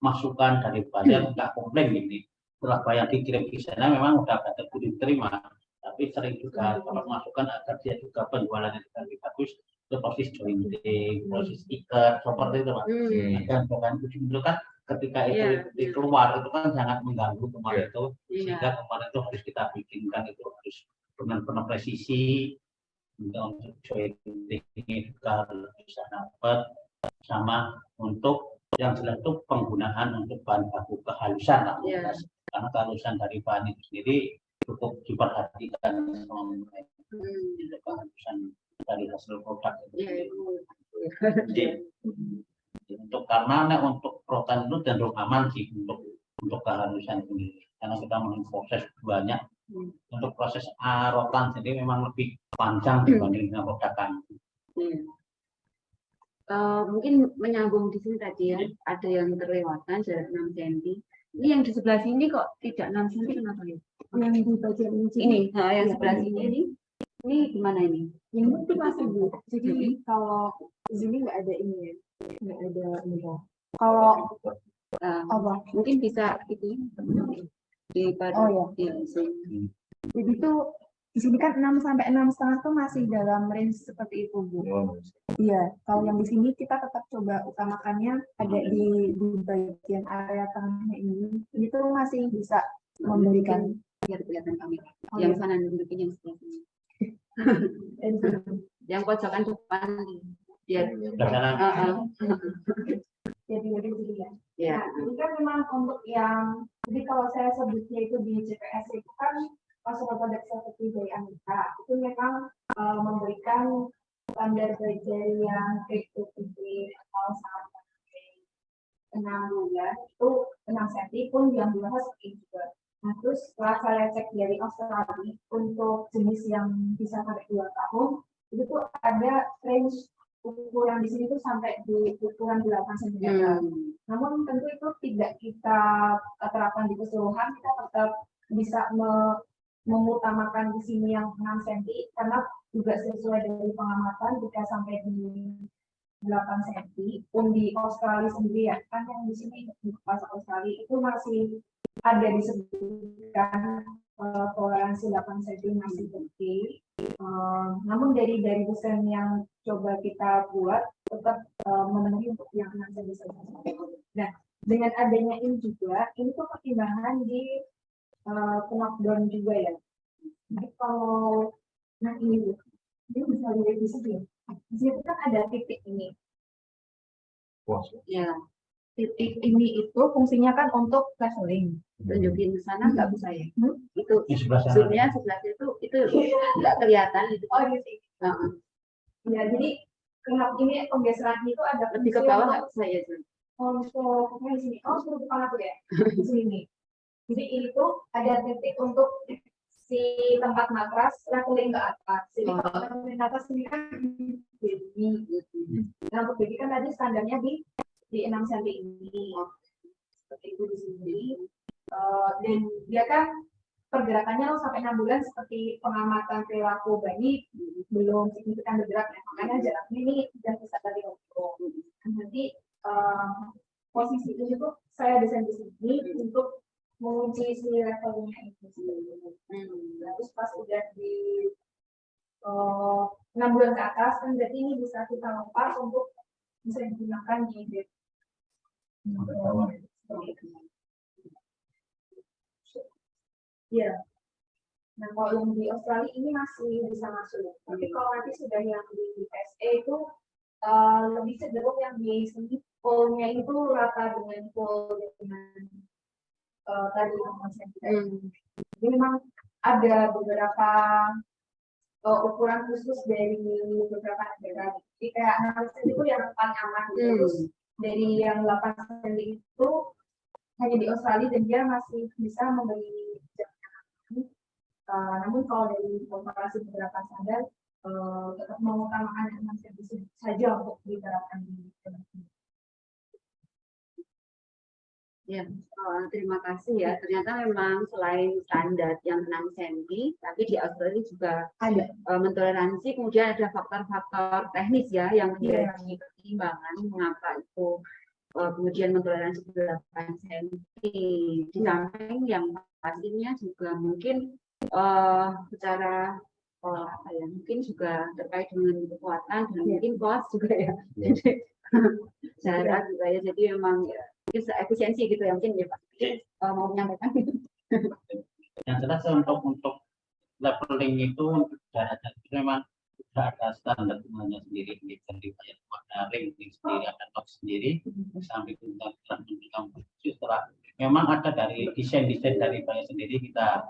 masukan dari buyer nggak komplain gitu. Setelah bayar dikirim di sana memang udah diterima, tapi sering juga dapat masukan agar dia juga penjualannya lebih bagus. Itu proses joining, proses stiker, seperti itu Pak. Dan bukan itu kan ketika itu keluar itu kan sangat mengganggu kemarin itu, sehingga kemarin itu harus kita bikinkan itu harus benar-benar presisi untuk joining juga bisa dapat sama untuk yang jelas itu penggunaan untuk bahan baku kehalusan lah. Karena kehalusan dari bahan itu sendiri cukup diperhatikan sama mereka. Kehalusan dari hasil produk itu. Untuk karena untuk protein itu cenderung aman sih untuk kehalusan sendiri. Karena kita memproses banyak. Untuk proses rotan sendiri memang lebih panjang dibanding dengan rotakan. Mungkin menyambung di sini tadi ya, ada yang terlewatkan jarak 6 cm. Ini yang di sebelah sini kok tidak 6 cm kenapa ya? Yang di bagian ini, yang sebelah sini ini gimana ini? Yang itu masih Bu. Jadi kalau di sini nggak ada ini ya, nggak ada ini. Kalau apa? Mungkin bisa itu di sini. Jadi itu di sini kan 6 sampai 6,5 tuh masih dalam range seperti itu Bu. Iya, kalau yang di sini kita tetap coba utamakannya ada di bagian area tengahnya ini. Itu masih bisa memberikan biar kelihatan kamera. Yang sana nunjukin yang sebelah sini. Yang pojokan depan biar jadi ya. Ya. Nah, ini kan memang untuk yang jadi kalau saya sebutnya itu di CPS itu kan Consumer Product Safety dari Amerika itu memang memberikan standar kriteria yang kriteria sampai 6 bulan itu 6 cm pun yang dibahas seperti juga. Nah, terus setelah saya cek dari Australia untuk jenis yang bisa sampai 2 tahun itu tuh ada range ukuran di sini tuh sampai di ukuran 8 cm. Namun tentu itu tidak kita terapkan di keseluruhan, kita tetap bisa mengutamakan di sini yang 6 cm karena juga sesuai dari pengamatan jika sampai di 8 cm pun di Australia sendiri ya kan yang di sini di pasar Australia itu masih ada disebutkan toleransi 8 cm masih oke. Namun dari desain yang coba kita buat tetap memenuhi untuk yang 6 cm saja. Nah, dengan adanya ini juga ini tuh pertimbangan di knockdown juga ya. Jadi kalau ini bisa dilihat di sini. Di sini kan ada titik ini. Ya, titik ini itu fungsinya kan untuk leveling. tunjukin ke sana nggak bisa ya? Itu Di sebelah sana. zoomnya sebelah itu nggak kelihatan itu. Oh di sini. Ya jadi kenapa ini penggeseran itu ada Lebih ke bawah nggak bisa ya? untuk di sini. Oh suruh depan aku ya di sini. Jadi itu ada titik untuk si tempat matras leveling ke atas. Jadi kalau leveling ke atas ini kan baby. Nah untuk baby kan tadi standarnya di 6 cm ini. Seperti itu di sini. Dan dia kan pergerakannya sampai 6 bulan seperti pengamatan perilaku bayi belum signifikan bergerak ya. Makanya jaraknya ini sudah bisa dari kontrol. Nanti posisi itu saya desain di sini untuk menguji si levelnya itu. Terus pas udah di 6 bulan ke atas kan berarti ini bisa kita lepas untuk bisa digunakan di bed. Iya. Nah, kalau yang di Australia ini masih bisa masuk. Tapi kalau nanti sudah yang di SA itu lebih cenderung yang di sini poolnya itu rata dengan pool dengan tadi konsep. Jadi memang ada beberapa ukuran khusus dari beberapa negara. Jadi kayak 6 cm itu yang paling aman. Terus dari yang 8 cm itu hanya di Australia dan dia masih bisa memberi jaminan. Namun kalau dari komparasi beberapa standar tetap mengutamakan 6 cm saja untuk diterapkan di Indonesia. Ya, terima kasih ya. Ternyata memang selain standar yang 6 cm, tapi di Australia juga ada mentoleransi. Kemudian ada faktor-faktor teknis ya yang menjadi pertimbangan mengapa itu kemudian mentoleransi 8 cm. Di samping yang pastinya juga mungkin secara apa ya, mungkin juga terkait dengan kekuatan dan mungkin cost juga ya. Jarak juga ya. Jadi memang ya, efisiensi gitu ya, mungkin ya Pak mau menyampaikan. Yang jelas untuk leveling itu untuk jarak itu memang sudah ada standar nya sendiri. Jadi ada ring sendiri, ada top sendiri, sampai kita menunjukkan setelah memang ada dari desain dari banyak sendiri kita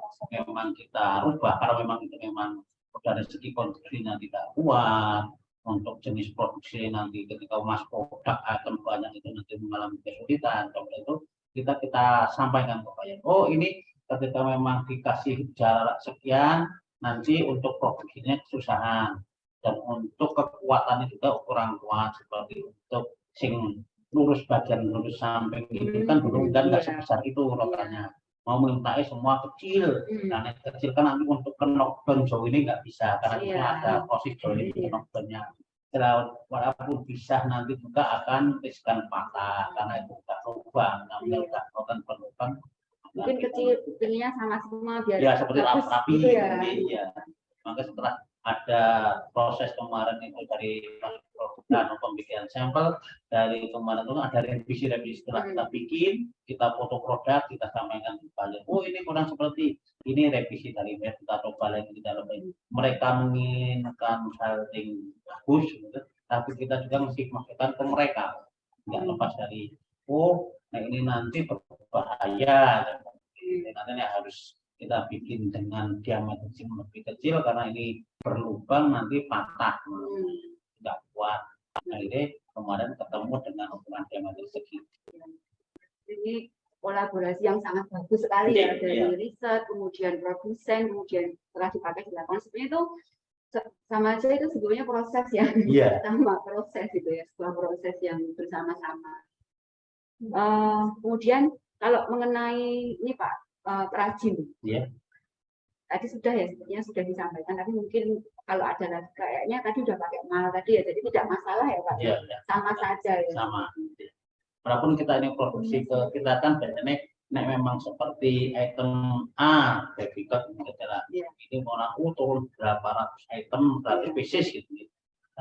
rubah kalau memang itu memang dari segi konstruksinya tidak kuat. Untuk jenis produksi nanti ketika masuk produk item banyak itu nanti mengalami kesulitan, itu kita sampaikan ke klien. Oh ini ketika memang dikasih jarak sekian, nanti untuk produksinya kesusahan dan untuk kekuatannya juga kurang kuat seperti untuk sing lurus bagian lurus samping itu kan belum kan nggak sebesar itu rotanya. Mau minta semua kecil, karena kecil kan nanti untuk knockdown jauh ini nggak bisa karena itu ada proses jauh ini knockdownnya. Walaupun bisa nanti juga akan riskan patah karena itu nggak lubang, namanya udah lubang. Mungkin kecilnya sama semua biar ya seperti rapi gitu ya. Maka setelah ada proses kemarin itu dari dan pembikinan sampel dari kemarin itu ada revisi setelah kita bikin, kita foto produk, kita sampaikan kembali. Oh ini kurang seperti ini revisi dari kita coba lagi di dalam ini. Mereka menginginkan hal yang bagus, gitu, tapi kita juga mesti masukkan ke mereka, nggak lepas dari nah ini nanti berbahaya, nanti harus kita bikin dengan diameter yang lebih kecil karena ini berlubang nanti patah, nggak kuat. Nah ini kemarin ketemu dengan ukuran diameter segitu. Ini kolaborasi yang sangat bagus sekali ya dari riset, kemudian produsen, kemudian setelah dipakai di lapangan. Sebenarnya itu sama aja itu sebetulnya proses ya, sama proses itu ya, sebuah proses yang bersama-sama. Kemudian kalau mengenai ini Pak perajin, tadi sudah ya sepertinya sudah disampaikan, tapi mungkin kalau ada lagi kayaknya tadi udah pakai mal tadi ya, jadi tidak masalah ya Pak, sama saja ya. Sama. Walaupun kita ini produksi ke kita kan biasanya memang seperti item A, replikat ini orang turun berapa ratus item, 100 pieces gitu,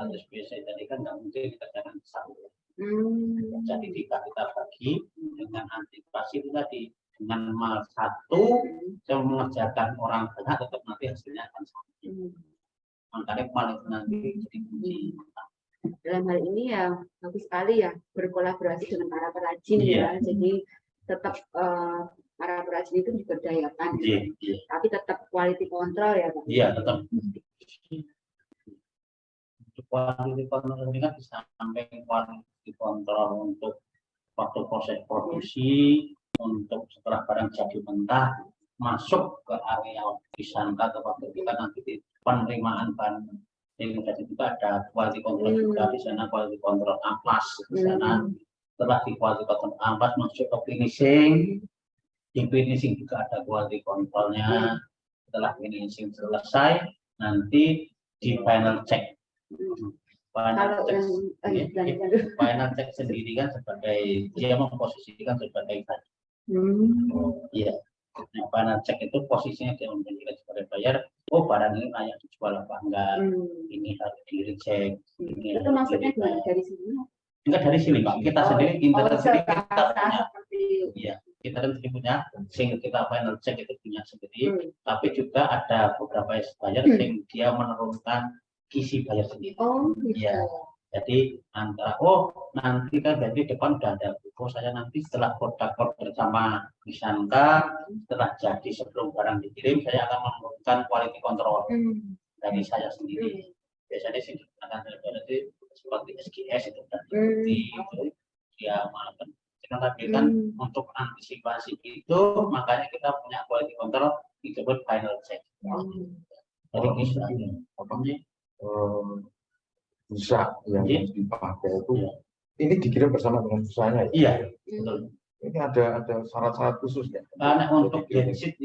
100 pieces, jadi kan nggak mungkin kita jangan besar. Jadi kita bagi dengan antisipasi itu tadi. Dengan mal satu, saya mengerjakan orang banyak, tetap nanti hasilnya akan sama. Makanya mal itu nanti jadi kunci. Dalam hal ini ya bagus sekali ya berkolaborasi dengan para perajin ya. Jadi tetap para perajin itu diberdayakan, tapi tetap quality control ya Pak. Iya tetap. Quality control ini kan disampaikan quality control untuk waktu proses produksi. Untuk setelah barang jadi mentah masuk ke area disangka atau kita nanti di penerimaan bahan yang jadi juga ada quality control juga di sana, quality control amplas di sana. Setelah di quality control amplas masuk ke finishing, di finishing juga ada quality controlnya. Setelah finishing selesai nanti di final check. Final check sendiri kan sebagai dia memposisikan sebagai Iya. Nah, final check itu posisinya dia menjadi sebagai bayar. Oh, barang ini layak dijual apa enggak? Ini harus di recheck. Ini Itu maksudnya dari sini? Enggak dari sini, Pak. Kita sendiri internal sendiri kita punya. Seperti Iya, kita sendiri punya, sehingga kita final check itu punya sendiri. Tapi juga ada beberapa buyer yang dia menurunkan kisi buyer sendiri. oh gitu. Iya. Jadi antara nanti kan berarti depan udah ada saya nanti setelah produk bersama disangka setelah jadi sebelum barang dikirim saya akan menurunkan quality control dari saya sendiri. Biasanya sih akan terjadi seperti SGS itu seperti itu dia melakukan kita tampilkan untuk antisipasi itu makanya kita punya quality control disebut final check. Jadi misalnya busa yang dipakai itu ini dikirim bersama dengan busanya. Iya, betul. Ini ada syarat-syarat khusus ya. Karena untuk densit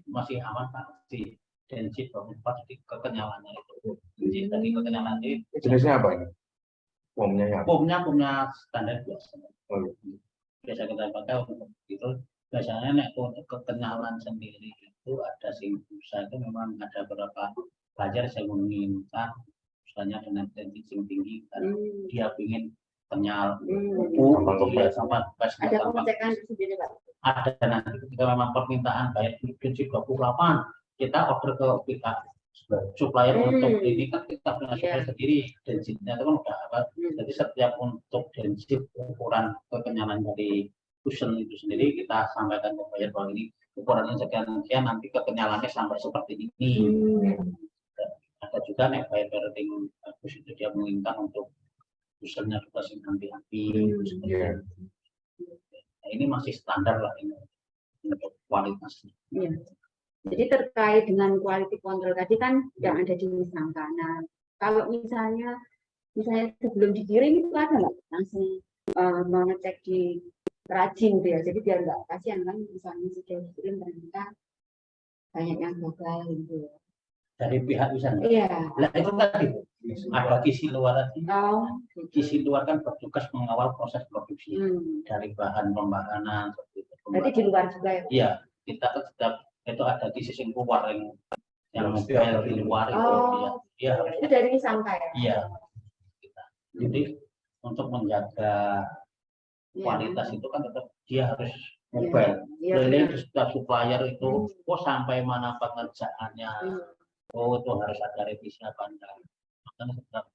masih aman Pak. Si densit pasti kekenyalannya itu. Densit tadi kekenyalan itu. Jenisnya apa ini? Pomnya ya. Pomnya standar biasa. Oh, iya. Biasa kita pakai untuk itu. Biasanya untuk kekenyalan sendiri itu ada sing busa itu memang ada beberapa pelajar yang menginginkan busanya dengan densit yang tinggi dan dia ingin kenyal, dia sampai ada pengecekan sendiri Pak? Ada nanti ketika memang permintaan bayar densit 28 kita order ke pihak supplier untuk ini kan kita punya supplier sendiri densitnya itu kan udah apa jadi setiap untuk densit ukuran kekenyalan dari cushion itu sendiri kita sampaikan ke buyer bahwa ini ukurannya sekian nanti kekenyalannya sampai seperti ini. Ada juga nih buyer yang bagus itu dia menginginkan untuk usernya juga sih anti-anti. Nah, ini masih standar lah ini untuk kualitasnya. Iya. Jadi terkait dengan quality control tadi kan yang ada di Nisangka. Nah, kalau misalnya sebelum dikirim itu ada nggak langsung mengecek di perajin gitu ya. Jadi biar nggak kasihan kan misalnya sudah dikirim ternyata banyak yang gagal gitu. Dari pihak usaha. Iya. Nah itu tadi ada kisi luar tadi. Kisi luar kan bertugas mengawal proses produksi dari bahan pembahanan seperti itu. Berarti di luar juga ya? Iya, kita tetap itu ada kisi yang keluar yang di luar itu dia harus. Itu dari Nisangka ya? Iya. Jadi untuk menjaga kualitas itu kan tetap dia harus mobile. Keliling di setiap supplier itu sampai mana pengerjaannya. Itu harus ada revisi apa enggak. Makanya setiap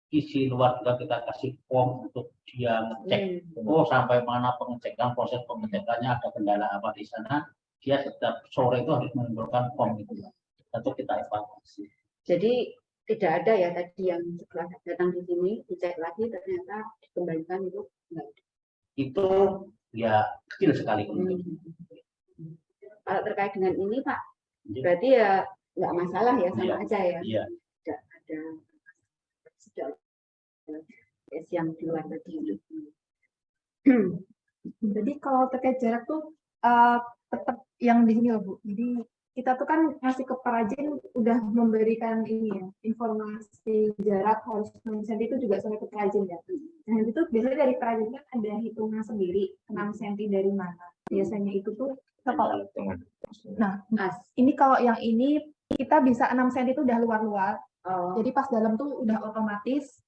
isi luar juga kita kasih form untuk dia ngecek. Sampai mana pengecekan, proses pengecekannya ada kendala apa di sana. Dia setiap sore itu harus mengumpulkan form itu. Untuk kita evaluasi. Jadi tidak ada ya tadi yang setelah datang di sini dicek lagi ternyata dikembalikan itu enggak. Itu ya kecil sekali. Kalau terkait dengan ini Pak, berarti ya nggak masalah ya sama aja ya. Iya. Tidak ada yang di luar tadi. Jadi kalau terkait jarak tuh tetap yang di sini loh Bu. Jadi kita tuh kan ngasih ke perajin udah memberikan ini ya informasi jarak harus 6 cm itu juga sampai ke perajin ya. Nah itu biasanya dari perajin kan ada hitungan sendiri 6 cm dari mana. Biasanya itu tuh kalau nah ini kalau yang ini kita bisa 6 cm itu udah luar-luar. Jadi pas dalam tuh udah otomatis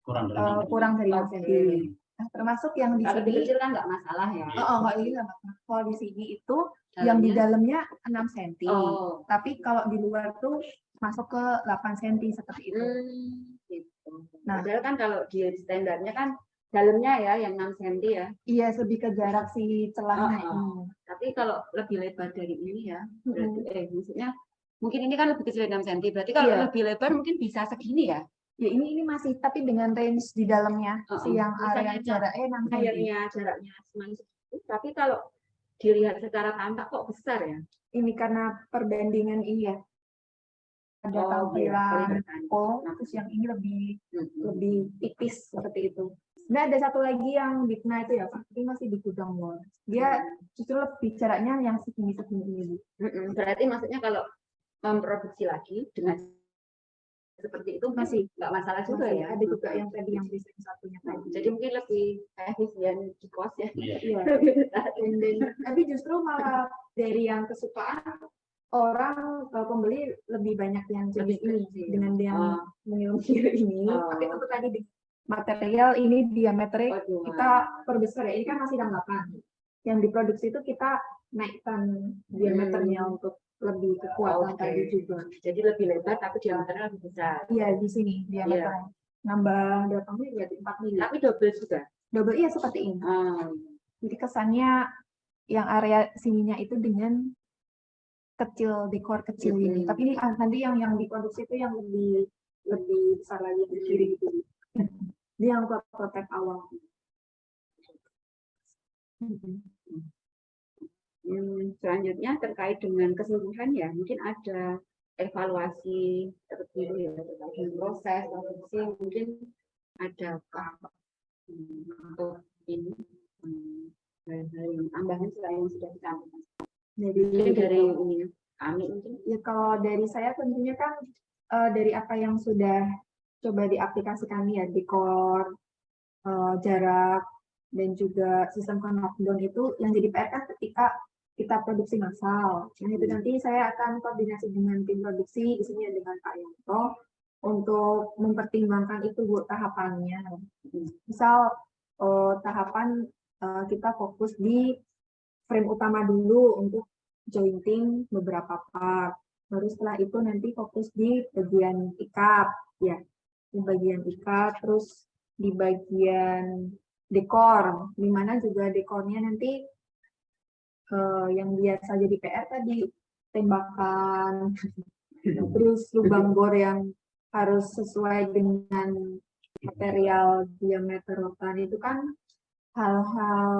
kurang dari 6 cm. Nah, termasuk yang di kalau sini kecil kan nggak masalah ya. Kalau ini nggak masalah. Kalau di sini itu yang di dalamnya 6 cm. Tapi kalau di luar tuh masuk ke 8 cm seperti itu. Gitu. Nah, padahal kan kalau di standarnya kan dalamnya ya yang 6 cm ya. Iya, lebih ke jarak si celahnya ini. Tapi kalau lebih lebar dari ini ya, berarti maksudnya mungkin ini kan lebih kecil dari 6 cm. Berarti kalau lebih lebar mungkin bisa segini ya. Ya ini masih tapi dengan range di dalamnya yang area jaraknya 6 cm. Jaraknya semakin segitu. Tapi kalau dilihat secara tampak kok besar ya. Ini karena perbandingan ini ya. Ada tampilan terus yang ini lebih tipis seperti itu. Nah, ada satu lagi yang Bitna itu ya Pak, ini masih di gudang luar. Dia justru lebih jaraknya yang segini-segini ini. Berarti maksudnya kalau memproduksi lagi dengan seperti itu Masih. nggak masalah juga Masih ya. ada juga yang tadi yang desain satunya tadi. Jadi mungkin lebih efisien di kos ya. Iya. Iya. Tapi justru malah dari yang kesukaan orang pembeli lebih banyak yang jenis ini dengan yang mengilmir ini. Tapi tentu tadi di material ini diameternya kita perbesar ya. Ini kan masih 68. Yang diproduksi itu kita naikkan diameternya untuk lebih kekuatan tadi juga. Jadi lebih lebar tapi diameternya lebih besar. Iya di sini diameternya. Nambah berapa mili? Berarti 4 mili. Tapi double juga. Double iya seperti ini. Jadi kesannya yang area sininya itu dengan kecil, dekor kecil ini. Tapi ini nanti yang diproduksi itu yang lebih besar lagi di kiri gitu. Dia yang prototipe awal. Selanjutnya terkait dengan keseluruhan ya, mungkin ada evaluasi tertentu ya terkait proses produksi, mungkin ada untuk ini hal-hal yang tambahan selain yang sudah disampaikan. Dari ini kami mungkin ya kalau dari saya tentunya kan dari apa yang sudah coba diaplikasikan ya dekor, jarak dan juga sistem knockdown itu yang jadi PR kan ketika kita produksi massal. Nah itu nanti saya akan koordinasi dengan tim produksi di sini dengan Pak Yanto untuk mempertimbangkan itu Bu tahapannya. Misal tahapan kita fokus di frame utama dulu untuk jointing beberapa part. Baru setelah itu nanti fokus di bagian ikat, ya, di bagian ikat, terus di bagian dekor, di mana juga dekornya nanti yang biasa jadi PR tadi tembakan, terus lubang bor yang harus sesuai dengan material diameter rotan itu kan hal-hal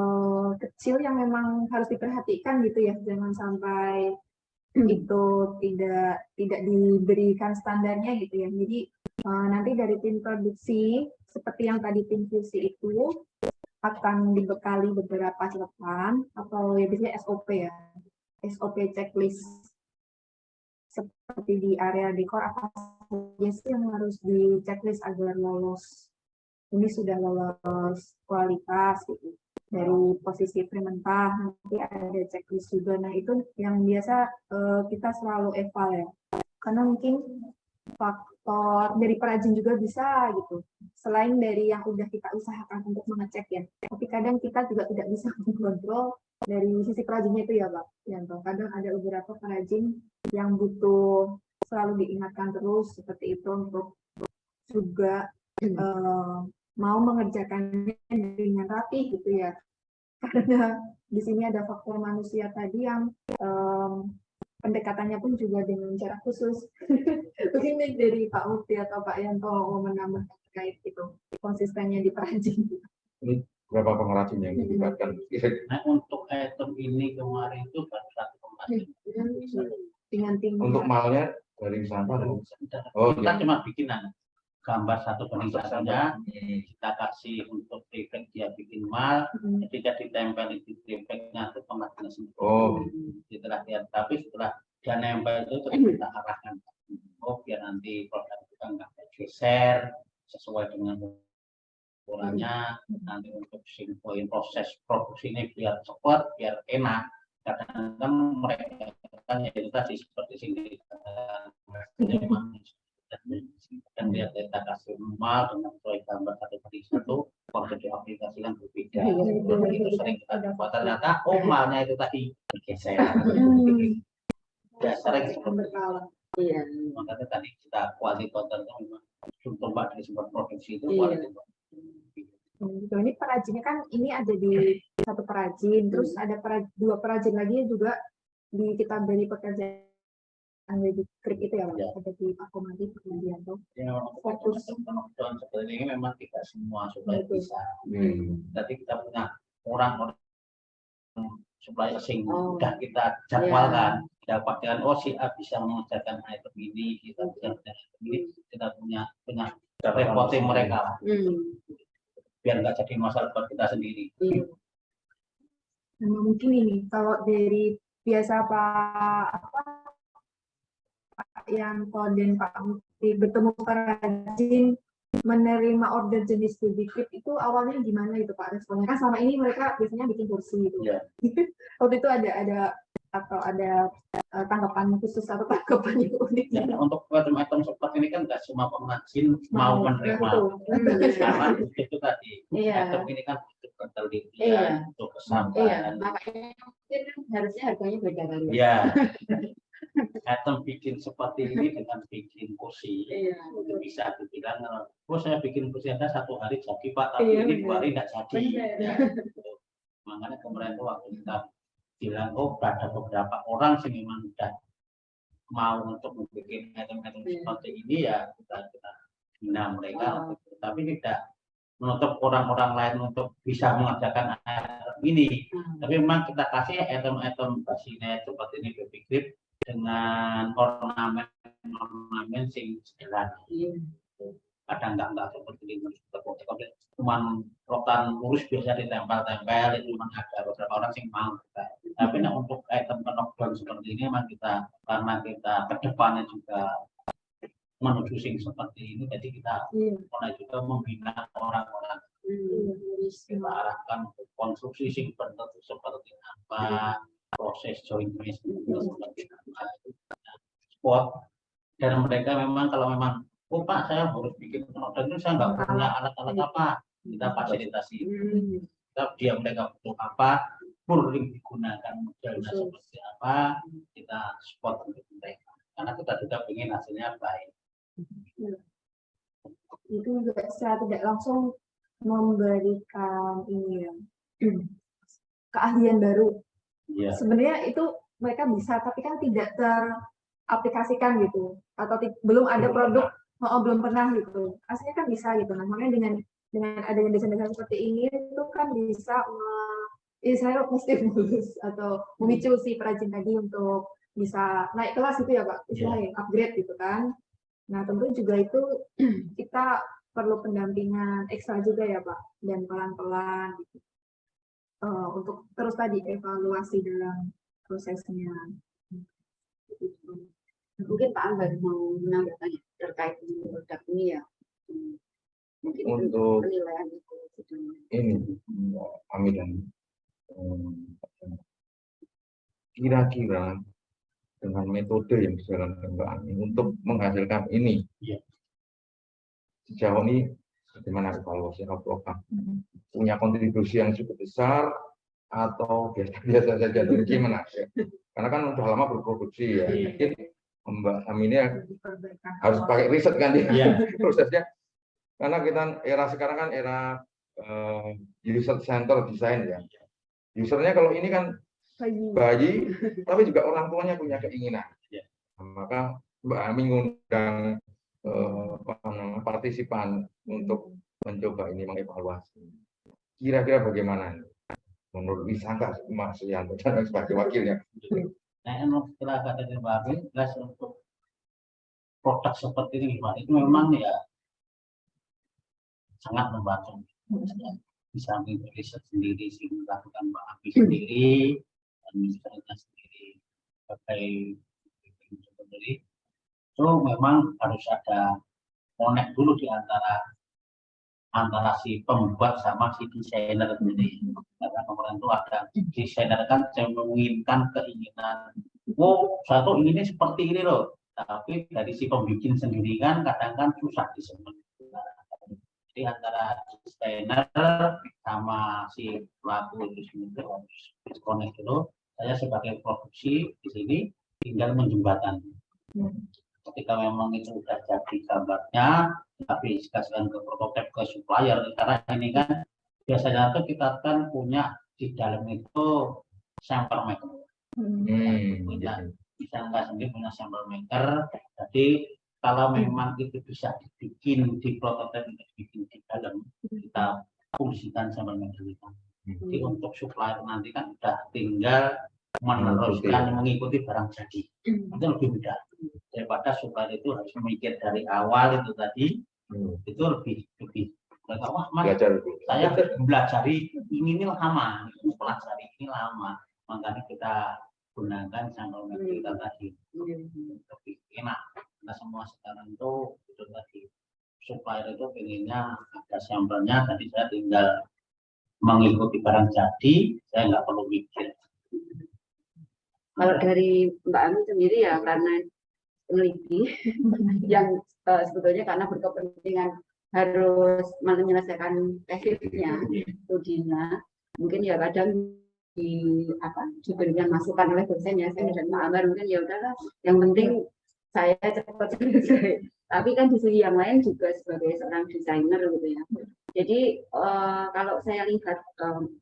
kecil yang memang harus diperhatikan gitu ya, jangan sampai itu tidak diberikan standarnya gitu ya. Jadi nanti dari tim produksi seperti yang tadi tim QC itu akan dibekali beberapa catatan atau ya biasanya SOP ya, SOP checklist seperti di area dekor apa saja sih yang harus di checklist agar lolos. Ini sudah lolos kualitas gitu. Dari posisi frame mentah nanti ada checklist juga. Nah itu yang biasa kita selalu eval ya. Karena mungkin faktor dari perajin juga bisa gitu. Selain dari yang udah kita usahakan untuk mengecek ya. Tapi kadang kita juga tidak bisa mengontrol dari sisi perajinnya itu ya Pak Yanto. Kadang ada beberapa perajin yang butuh selalu diingatkan terus seperti itu untuk juga mau mengerjakannya dengan rapi gitu ya. Karena di sini ada faktor manusia tadi yang pendekatannya pun juga dengan cara khusus. Mungkin dari Pak Mufti atau Pak Yanto mau menambah terkait itu konsistennya di perajin. Ini berapa pengrajin yang dilibatkan? Nah, untuk item ini kemarin itu baru satu pengrajin. Dengan tim Untuk malnya dari sampah dari Kita cuma bikinan gambar satu banding satunya, kita kasih untuk prefect dia bikin mal, ketika ditempel di prefectnya itu pengrajinnya sendiri. Setelah dia, tapi setelah dia nempel itu terus kita arahkan, biar nanti produk kita nggak geser sesuai dengan ukurannya. Nanti untuk poin proses produksinya biar cepat, biar enak. Kadang-kadang mereka kan itu tadi seperti sini dan dia kita kasih mal dengan proyek gambar satu per satu, waktu diaplikasikan berbeda. Itu sering kita dapat ternyata malnya itu tadi bergeser. Sering seperti itu. Makanya tadi kita quality control memang contoh dari sebuah produksi itu quality control. Ini perajinnya kan ini ada di satu perajin, terus ada dua perajin lagi juga di kita beri pekerjaan di krip itu ya, ada di Pak Komadi kemudian tuh fokus penonton seperti ini memang tidak semua supaya bisa. Jadi kita punya orang supaya sing sudah kita jadwalkan, dapatkan si A bisa mengerjakan item ini, kita bisa mengerjakan ini, kita punya reporting mereka lah. Biar nggak jadi masalah buat kita sendiri. Nah, mungkin ini kalau dari biasa Pak Yanto dan Pak bertemu perajin menerima order jenis baby clip itu awalnya gimana itu Pak responnya? Kan selama ini mereka biasanya bikin kursi gitu. Ya. Waktu itu ada tanggapan khusus atau tanggapan yang unik? Ya, untuk item-item seperti ini kan nggak semua pengrajin mau menerima. Karena itu tadi, item ini kan butuh ketelitian, butuh kesabaran. Makanya mungkin harusnya harganya beda kali. Ya, item bikin seperti ini dengan bikin kursi, bisa dibilang, oh saya bikin kursi Anda 1 hari jadi Pak, tapi ini 2 hari nggak jadi. Ya, gitu. Makanya kemarin tuh waktu kita bilang, oh ada beberapa orang sih memang sudah mau untuk membuat item-item seperti ini, ya kita bina mereka, tapi tidak menutup orang-orang lain untuk bisa mengerjakan item ini. Tapi memang kita kasih item-item basinet seperti ini baby clip dengan ornamen sing sederhana. Kadang enggak seperti ini, cuman rotan lurus biasa ditempel-tempel, itu memang ada beberapa orang sing mau. Tapi nah, untuk item penopang seperti ini memang kita, karena kita kedepannya juga menuju sing seperti ini, jadi kita mulai juga membina orang-orang. Kita arahkan konstruksi sing bentuk seperti apa, proses joint mesh seperti apa, spot. Dan mereka memang kalau memang, oh Pak saya harus bikin penopang itu, saya nggak punya alat-alat apa, kita fasilitasi. Dia mereka butuh apa, yang digunakan modelnya seperti apa, kita support untuk mereka. Karena kita juga ingin hasilnya baik. Itu juga secara tidak langsung memberikan ini ya, keahlian baru. Sebenarnya itu mereka bisa, tapi kan tidak teraplikasikan gitu, atau belum ada produk, belum pernah gitu. Aslinya kan bisa gitu. Nah, makanya dengan adanya desain-desain seperti ini itu kan bisa saya mesti mulus atau memicu si perajin tadi untuk bisa naik kelas gitu ya Pak, istilahnya upgrade gitu kan. Nah tentu juga itu kita perlu pendampingan ekstra juga ya Pak, dan pelan-pelan gitu. Untuk terus tadi evaluasi dalam prosesnya. Mungkin Pak Angga mau menambahkan terkait dengan produk ini ya. Mungkin untuk penilaian itu ini kami dan kira-kira dengan metode yang dijalankan Mbak Ani untuk menghasilkan ini, sejauh ini bagaimana evaluasi apakah punya kontribusi yang cukup besar atau biasa-biasa saja, dan gimana ya? Karena kan udah lama berproduksi ya, mungkin Mbak Ami ini harus pakai riset kan dia prosesnya, karena kita era sekarang kan era user center design ya. Usernya kalau ini kan bayi, tapi juga orang tuanya punya keinginan. Maka Mbak Ami ngundang partisipan untuk mencoba ini mengevaluasi. Kira-kira bagaimana menurut Wisangka Mas Yanto dan sebagai wakilnya? Nah, setelah kata Mbak Ami, jelas untuk produk seperti ini Pak, itu memang ya sangat membantu. Bisa riset sendiri, sih melakukan Mbak Ami sendiri, dan misalnya sendiri sebagai sendiri. Itu memang harus ada connect dulu di antara si pembuat sama si desainer sendiri. Karena kemarin itu ada desainer kan yang menginginkan keinginan, oh satu ini seperti ini loh, tapi dari si pembikin sendiri kan kadang kan susah disebut. Jadi antara desainer sama si pelaku itu sendiri harus disconnect dulu. Saya sebagai produksi di sini tinggal menjembatkan. Ketika memang itu sudah jadi gambarnya, tapi dikasihkan ke prototipe ke supplier, karena ini kan biasanya tuh kita kan punya di dalam itu sampel maker. Bisa nggak sendiri punya sampel maker, jadi kalau memang itu bisa dibikin di prototipe, dibikin di dalam, kita fungsikan sampel maker kita. Jadi untuk supplier nanti kan sudah tinggal meneruskan mengikuti barang jadi, itu lebih mudah daripada supplier itu harus memikir dari awal itu tadi. Itu lebih wah Mas, saya belajari ini lama, pelajari ini lama, makanya kita gunakan sampel maker kita tadi lebih enak. Nah semua sekarang itu tadi supplier itu pengennya ada sampelnya, tadi saya tinggal mengikuti barang jadi, saya nggak perlu mikir. Kalau dari Mbak Ami sendiri ya karena peneliti yang sebetulnya karena berkepentingan harus menyelesaikan tesisnya, studinya, mungkin ya kadang diberikan masukan oleh dosennya, saya dan Pak Amar mungkin ya udahlah, yang penting saya cepat selesai. Tapi kan di sisi yang lain juga sebagai seorang desainer gitu ya. Jadi kalau saya lihat,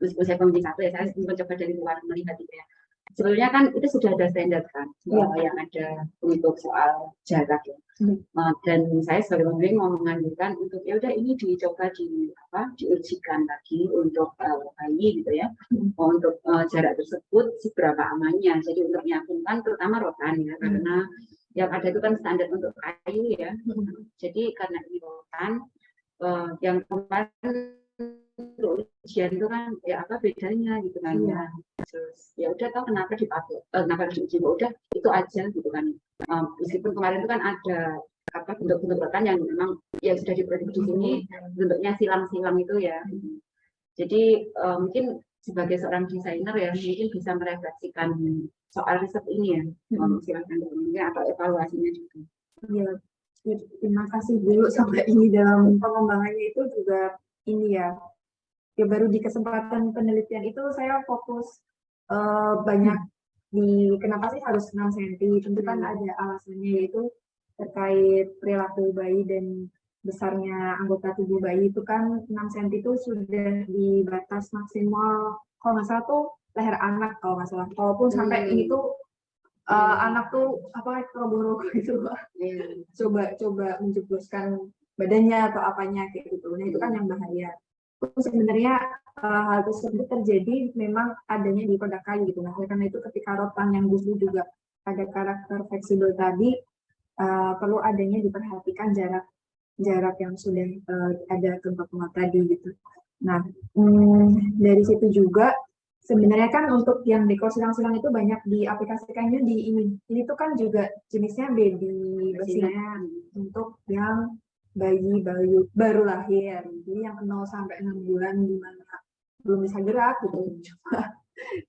meskipun saya pembimbing satu ya, saya mencoba dari luar melihat itu ya. Sebenarnya kan itu sudah ada standar kan, yang ada untuk soal jarak ya. Dan saya sebagai pembimbing mau menganjurkan untuk ya udah ini dicoba diujikan lagi untuk bayi gitu ya, untuk jarak tersebut seberapa amannya. Jadi untuk meyakinkan terutama rotan ya, karena yang ada itu kan standar untuk kayu ya. Jadi karena ini rotan, yang kemarin untuk ujian itu kan ya apa bedanya gitu kan ya. Terus ya udah tahu kenapa dipakai, kenapa diuji, udah itu aja gitu kan. Meskipun kemarin itu kan ada bentuk-bentuk rotan yang memang yang sudah diproduksi di sini bentuknya silang-silang itu ya. Jadi mungkin sebagai seorang desainer ya mungkin bisa merefleksikan soal riset ini ya, silahkan atau evaluasinya juga. Ya, terima kasih dulu sampai ini dalam pengembangannya itu juga ini ya baru di kesempatan penelitian itu saya fokus banyak di kenapa sih harus 6 cm, tentu kan ada alasannya yaitu terkait perilaku bayi dan besarnya anggota tubuh bayi itu kan 6 cm itu sudah di batas maksimal kalau nggak salah tuh leher anak kalau nggak salah, walaupun sampai ini tuh anak tuh roboh-roboh gitu coba menjebloskan badannya atau apanya kayak gitu, nah itu kan yang bahaya. Sebenarnya hal tersebut terjadi memang adanya di produk kayu gitu. Nah, karena itu ketika rotan yang justru juga ada karakter fleksibel tadi perlu adanya diperhatikan jarak yang sudah ada tempat tadi gitu. Nah, dari situ juga sebenarnya kan untuk yang dekor silang-silang itu banyak diaplikasikannya di ini. Ini tuh kan juga jenisnya baby basinya untuk yang bayi baru lahir, jadi yang 0 sampai 6 bulan di mana belum bisa gerak gitu,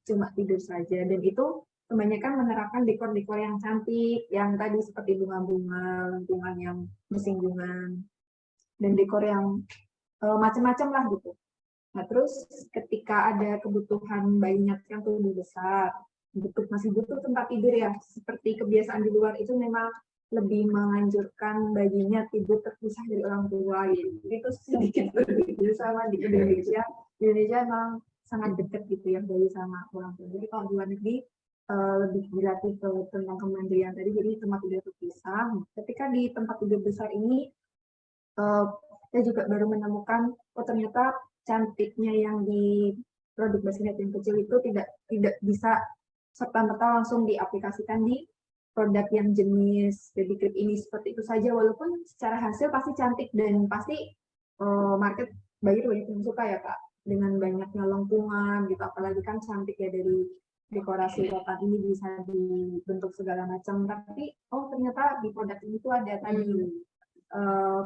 cuma tidur saja. Dan itu kebanyakan menerapkan dekor-dekor yang cantik, yang tadi seperti bunga-bunga, lengkungan yang bersinggungan, dan dekor yang macam-macam lah gitu. Nah terus ketika ada kebutuhan bayinya yang tubuh besar, masih butuh tempat tidur ya, seperti kebiasaan di luar itu memang lebih menganjurkan bayinya tidur terpisah dari orang tua gitu. Itu sedikit berbeda sama di Indonesia. Di Indonesia memang sangat dekat gitu ya bayi sama orang tua. Jadi kalau di luar negeri lebih dilatih ke tentang kemandirian tadi, jadi tempat tidur terpisah. Ketika di tempat tidur besar ini saya juga baru menemukan ternyata cantiknya yang di produk basinet yang kecil itu tidak bisa serta-merta langsung diaplikasikan di produk yang jenis baby crib ini seperti itu saja, walaupun secara hasil pasti cantik dan pasti market bayi itu banyak yang suka ya Kak, dengan banyaknya lengkungan gitu, apalagi kan cantik ya dari dekorasi rotan ini bisa dibentuk segala macam, tapi ternyata di produk ini tuh ada tadi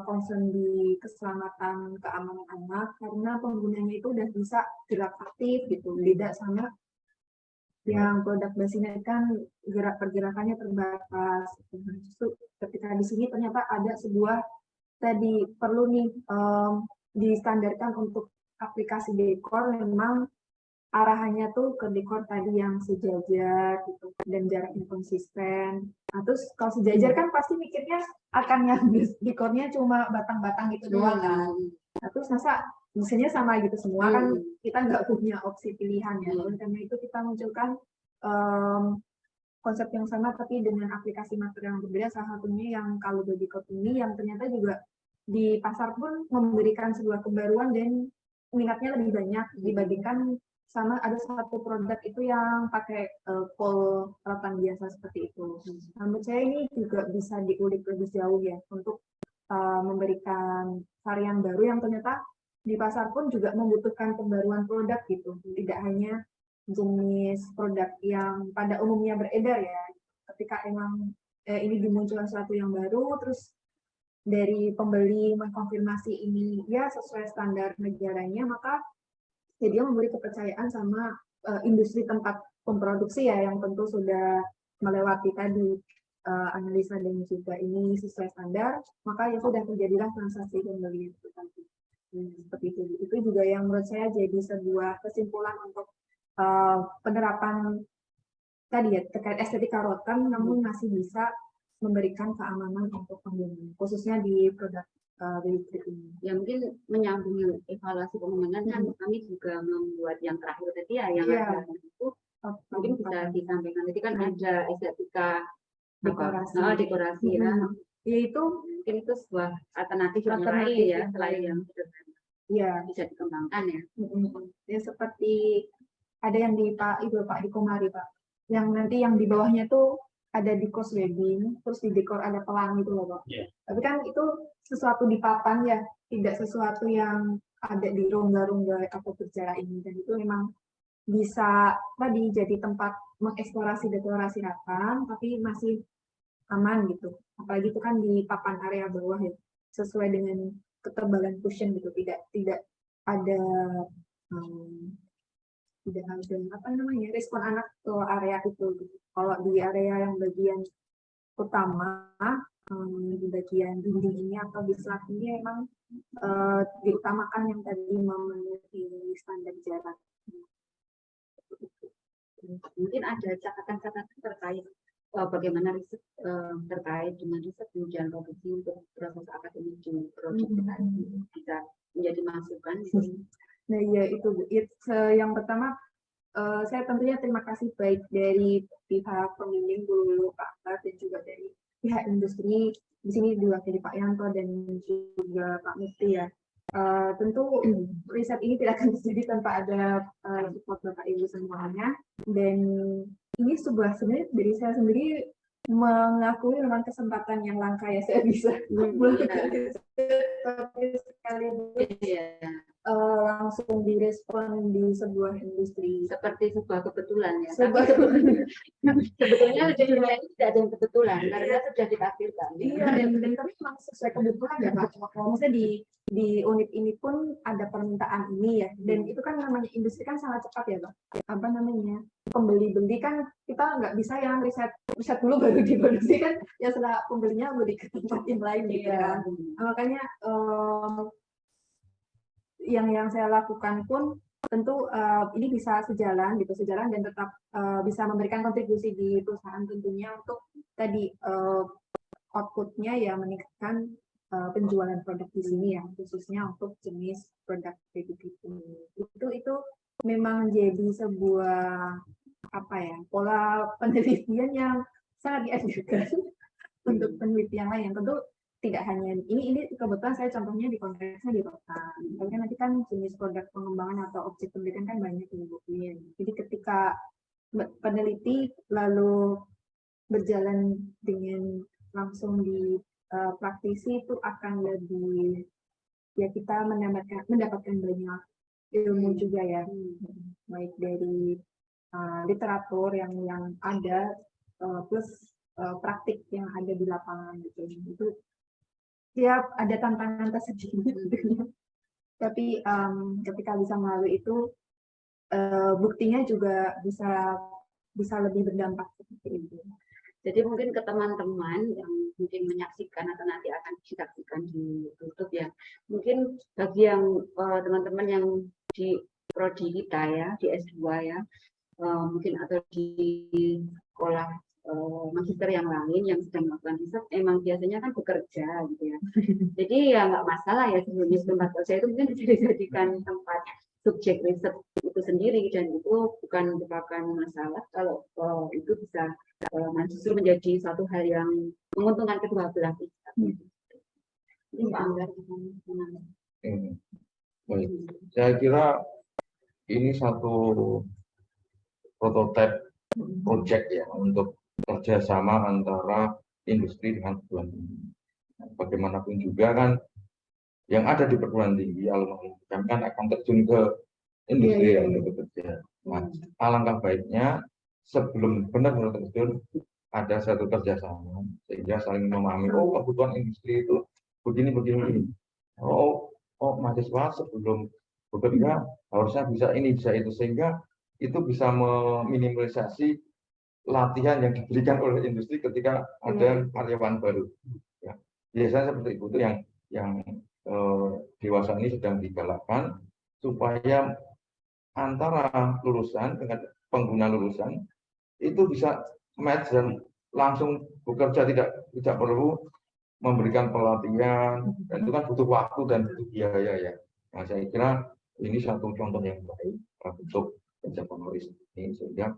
concern di keselamatan keamanan anak karena penggunanya itu udah bisa gerak aktif gitu, beda sama yang produk basinet kan pergerakannya terbatas. Justru ketika di sini ternyata ada sebuah tadi perlu nih distandarkan untuk aplikasi dekor, memang arahannya tuh ke dekor tadi yang sejajar gitu dan jaraknya konsisten. Nah, terus kalau sejajar kan pasti mikirnya akan yang dekornya cuma batang-batang gitu doang kan. Nah, terus masa misalnya sama gitu semua kan kita nggak punya opsi pilihan ya. Karena itu kita munculkan konsep yang sama tapi dengan aplikasi material yang berbeda, salah satunya yang kalau baby coat ini yang ternyata juga di pasar pun memberikan sebuah kebaruan dan minatnya lebih banyak dibandingkan sama ada satu produk itu yang pakai pol rotan biasa seperti itu. Menurut saya ini juga bisa diulik lebih jauh ya untuk memberikan varian baru yang ternyata di pasar pun juga membutuhkan pembaruan produk gitu, tidak hanya jenis produk yang pada umumnya beredar ya. Ketika emang ini dimunculkan sesuatu yang baru, terus dari pembeli mengkonfirmasi ini ya sesuai standar negaranya, maka jadi memberi kepercayaan sama industri tempat memproduksi ya, yang tentu sudah melewati tadi analisa dan juga ini sesuai standar, maka ya sudah terjadilah transaksi pembelian itu tadi. Seperti itu juga yang menurut saya jadi sebuah kesimpulan untuk penerapan tadi ya terkait estetika rotan, namun masih bisa memberikan keamanan untuk pengguna, khususnya di produk listrik ini. Ya mungkin menyambung evaluasi pengembangan kan kami juga membuat yang terakhir tadi ya, yang ada itu mungkin bisa disampaikan. Jadi kan ada estetika dekorasi ya, yaitu mungkin itu sebuah alternatif yang lain ya, selain yang ya bisa dikembangkan ya. Ya seperti ada yang di Pak di Komari Pak, yang nanti yang di bawahnya tuh ada di cost webbing, terus di dekor ada pelangi itu loh Pak. Tapi kan itu sesuatu di papan ya, tidak sesuatu yang ada di rongga-rongga atau berjarak ini, dan itu memang bisa tadi jadi tempat mengeksplorasi dekorasi papan, tapi masih aman gitu. Apalagi itu kan di papan area bawah ya, sesuai dengan ketebalan cushion gitu, tidak ada respon anak ke area itu gitu. Kalau di area yang bagian utama di bagian dinding ini atau di selat ini memang diutamakan yang tadi memenuhi standar jarak. Mungkin ada catatan-catatan terkait bagaimana riset terkait dengan riset kemudian produksi untuk proses akademik di proyek kita bisa menjadi masukan. Nah ya itu yang pertama saya tentunya terima kasih baik dari pihak pembimbing Bu Lulu, Pak Akbar, dan juga dari pihak industri. Di sini diwakili Pak Yanto dan juga Pak Mufti ya. Tentu riset ini tidak akan terjadi tanpa ada support Bapak Ibu semuanya. Dan ini sebenarnya dari saya sendiri mengakui memang kesempatan yang langka ya, saya bisa langsung direspon di sebuah industri seperti sebuah kebetulan ya. Sebetulnya di dunia ini tidak ada yang kebetulan karena sudah ditakdirkan. Iya, dan kami memang sesuai kebutuhan ya Pak. Maksudnya di unit ini pun ada permintaan ini ya, dan itu kan namanya industri kan sangat cepat ya Pak. Apa namanya, pembeli kan kita nggak bisa yang riset dulu baru diproduksi kan, ya setelah pembelinya beli ke tempat yang lain gitu kan. Makanya yang saya lakukan pun tentu ini bisa sejalan dan tetap bisa memberikan kontribusi di perusahaan tentunya untuk tadi outputnya ya meningkatkan penjualan produk di sini ya, khususnya untuk jenis produk PPP itu memang jadi sebuah pola penelitian yang sangat dianjurkan untuk penelitian lain yang tentu tidak hanya ini kebetulan saya contohnya di konteksnya di rotan. Tapi nanti kan jenis produk pengembangan atau objek penelitian kan banyak yang jadi ketika peneliti lalu berjalan dengan langsung di praktisi itu akan lebih ya kita mendapatkan banyak ilmu juga ya, baik dari literatur yang ada plus praktik yang ada di lapangan gitu. Itu tiap ada tantangan tersendiri tapi ketika bisa melalui itu buktinya juga bisa lebih berdampak seperti itu. Jadi mungkin ke teman-teman yang mungkin menyaksikan atau nanti akan disaksikan di YouTube ya, mungkin bagi yang teman-teman yang di prodi kita ya, di S2 ya, mungkin atau di sekolah magister yang lain yang sedang melakukan riset, emang biasanya kan bekerja gitu ya. Jadi ya nggak masalah ya sebenarnya tempat kerja itu mungkin bisa dijadikan tempat subjek riset itu sendiri, dan itu bukan merupakan masalah kalau itu bisa justru menjadi satu hal yang menguntungkan kedua belah pihak. Ini Pak Anggar. Saya kira ini satu prototipe project ya untuk kerjasama antara industri dengan perguruan tinggi. Bagaimanapun juga kan yang ada di perguruan tinggi alumni kan akan terjun ke industri yang untuk bekerja. Nah, alangkah baiknya sebelum benar-benar terjun ada satu kerjasama sehingga saling memahami, oh kebutuhan industri itu begini begini. Oh mahasiswa sebelum bekerja harusnya bisa ini bisa itu, sehingga itu bisa meminimalisasi latihan yang diberikan oleh industri ketika ada karyawan baru. Ya. Biasanya seperti itu yang dewasa ini sedang digalakkan supaya antara lulusan dengan pengguna lulusan itu bisa match dan langsung bekerja, tidak perlu memberikan pelatihan, dan itu kan butuh waktu dan butuh biaya ya. Nah, saya kira ini satu contoh yang baik untuk kerja honoris ini, sehingga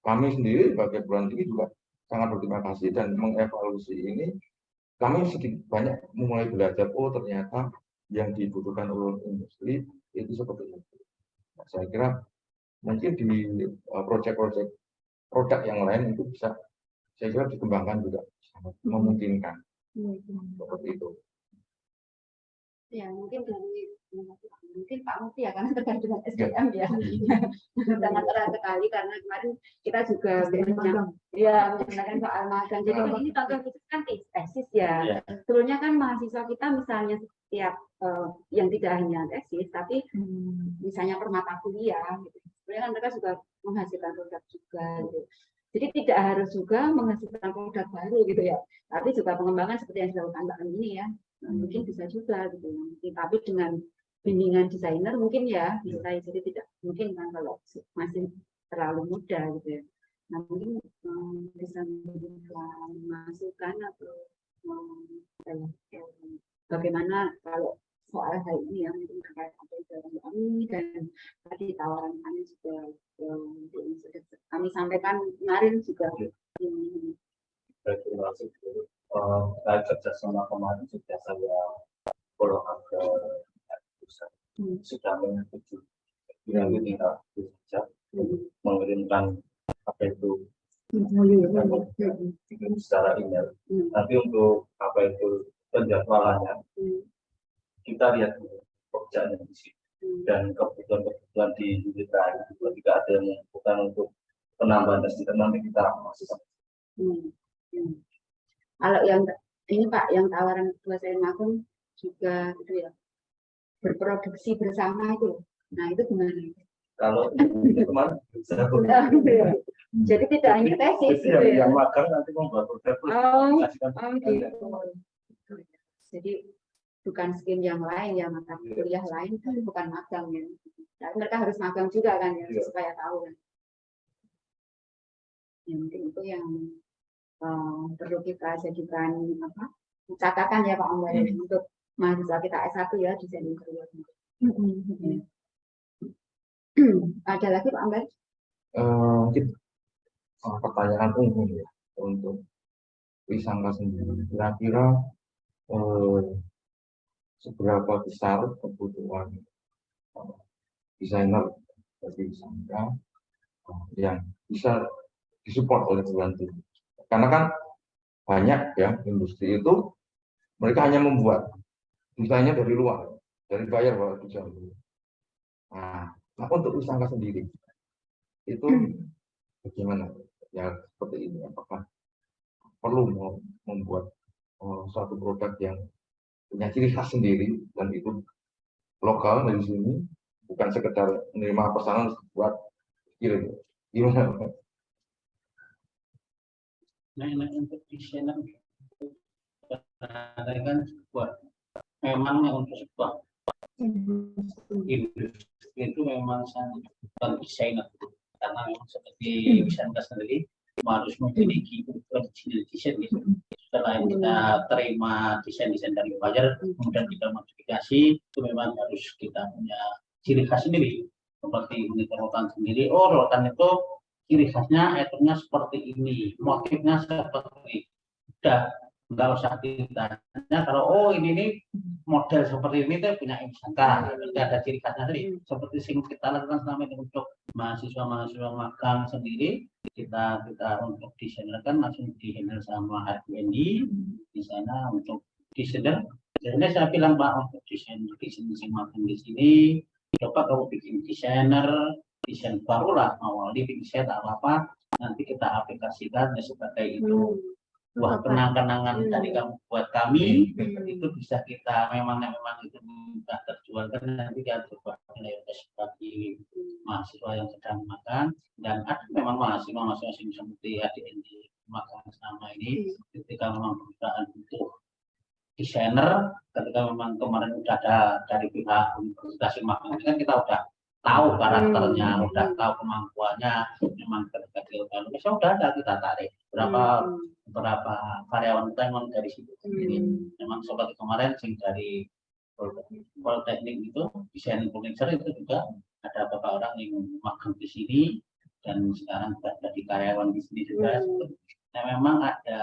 kami sendiri sebagai perguruan tinggi juga sangat berterima kasih dan mengevaluasi ini. Kami sedikit banyak mulai belajar, oh ternyata yang dibutuhkan oleh industri itu seperti itu. Nah, saya kira mungkin di proyek-proyek produk yang lain itu bisa, saya kira dikembangkan juga sangat memungkinkan seperti itu. Ya, mungkin Pak Mufti ya, karena terkait dengan SDM ya, sangat erat sekali karena kemarin kita juga menggunakan soal magang. Jadi ini contoh khusus kan tesis ya. Sebelumnya kan mahasiswa kita misalnya setiap yang tidak hanya tesis, tapi misalnya per mata kuliah, gitu. Sebenarnya kan mereka juga menghasilkan produk juga. Gitu. Jadi tidak harus juga menghasilkan produk baru gitu ya, tapi juga pengembangan seperti yang dilakukan Mbak ini ya. Mungkin bisa juga gitu, tapi dengan bimbingan desainer mungkin ya bisa, jadi tidak mungkin kan kalau masih terlalu muda gitu ya. Nah mungkin bisa memberikan masukan atau bagaimana kalau soal hal ini ya, mungkin terkait apa yang kami dan tadi tawaran kami juga kami sampaikan kemarin juga. Terkait kerjasama kemarin sudah saya follow up ke pusat, sudah menyetujui tinggal saja mengirimkan apa itu secara email. Tapi untuk apa itu penjadwalannya kita lihat pekerjaannya di sini dan kebutuhan di unit lain juga tidak ada yang bukan untuk penambahan SDM, nanti kita masih Kalau yang ini Pak, yang tawaran dosen magang juga itu ya, berproduksi bersama itu. Nah itu gimana? Kalau kemarin jadi tidak hanya tesis gitu ya. Yang magang nanti membuat produk. Gitu. Jadi bukan skim yang lain ya, mata kuliah lain tapi bukan magang ya. Nah, mereka harus magang juga kan ya, supaya tahu kan. Ya, mungkin itu yang perlu kita jadikan catatan ya Pak Ambar untuk mahasiswa kita S1 ya, desain interior. Ada lagi Pak Ambar? Mungkin pertanyaan umum ya untuk Wisangka sendiri, kira-kira seberapa besar kebutuhan desainer dari Wisangka yang bisa disupport oleh perguruan tinggi? Karena kan banyak ya industri itu mereka hanya membuat desainnya dari luar, dari bayar bahwa desain. Nah, untuk Wisangka sendiri itu bagaimana? Ya seperti ini, apakah perlu membuat suatu produk yang punya ciri khas sendiri dan itu lokal dari sini, bukan sekedar menerima pesanan buat skill. Gimana? Nah, untuk desainer kan memang untuk sebuah industri itu memang sangat bukan desainer, karena memang seperti Wisangka sendiri harus memiliki original desain gitu. Setelah kita terima desain-desain dari pelajar, kemudian kita modifikasi, itu memang harus kita punya ciri khas sendiri. Seperti unit rotan sendiri, rotan itu ciri khasnya itemnya seperti ini, motifnya seperti udah nggak usah ditanya kalau ini model seperti ini tuh punya Wisangka, ada ciri khasnya sendiri. Seperti yang kita lakukan selama ini untuk mahasiswa magang sendiri, kita untuk desainer kan langsung di-handle sama HRD di sana. Untuk desainer, jadi saya bilang Pak, untuk desain magang di sini coba kamu bikin desain barulah, awalnya bikin desain apa nanti kita aplikasikan ya sebagai itu buah kenang-kenangan dari kamu buat kami. Itu bisa kita memang itu mudah terjual kan nanti dia berbuah nilai bagi mahasiswa yang sedang makan. Dan ada memang mahasiswa seperti adik ini makan selama ini ketika memang perusahaan butuh desainer, ketika memang kemarin udah ada dari pihak Universitas Magang kan kita udah tahu karakternya, udah tahu kemampuannya, memang ketika dia udah ada kita tarik beberapa karyawan kita memang dari situ. Jadi memang seperti kemarin sing dari Politeknik itu desain furniture itu juga ada beberapa orang yang magang di sini dan sekarang sudah jadi karyawan di sini juga. Nah memang ada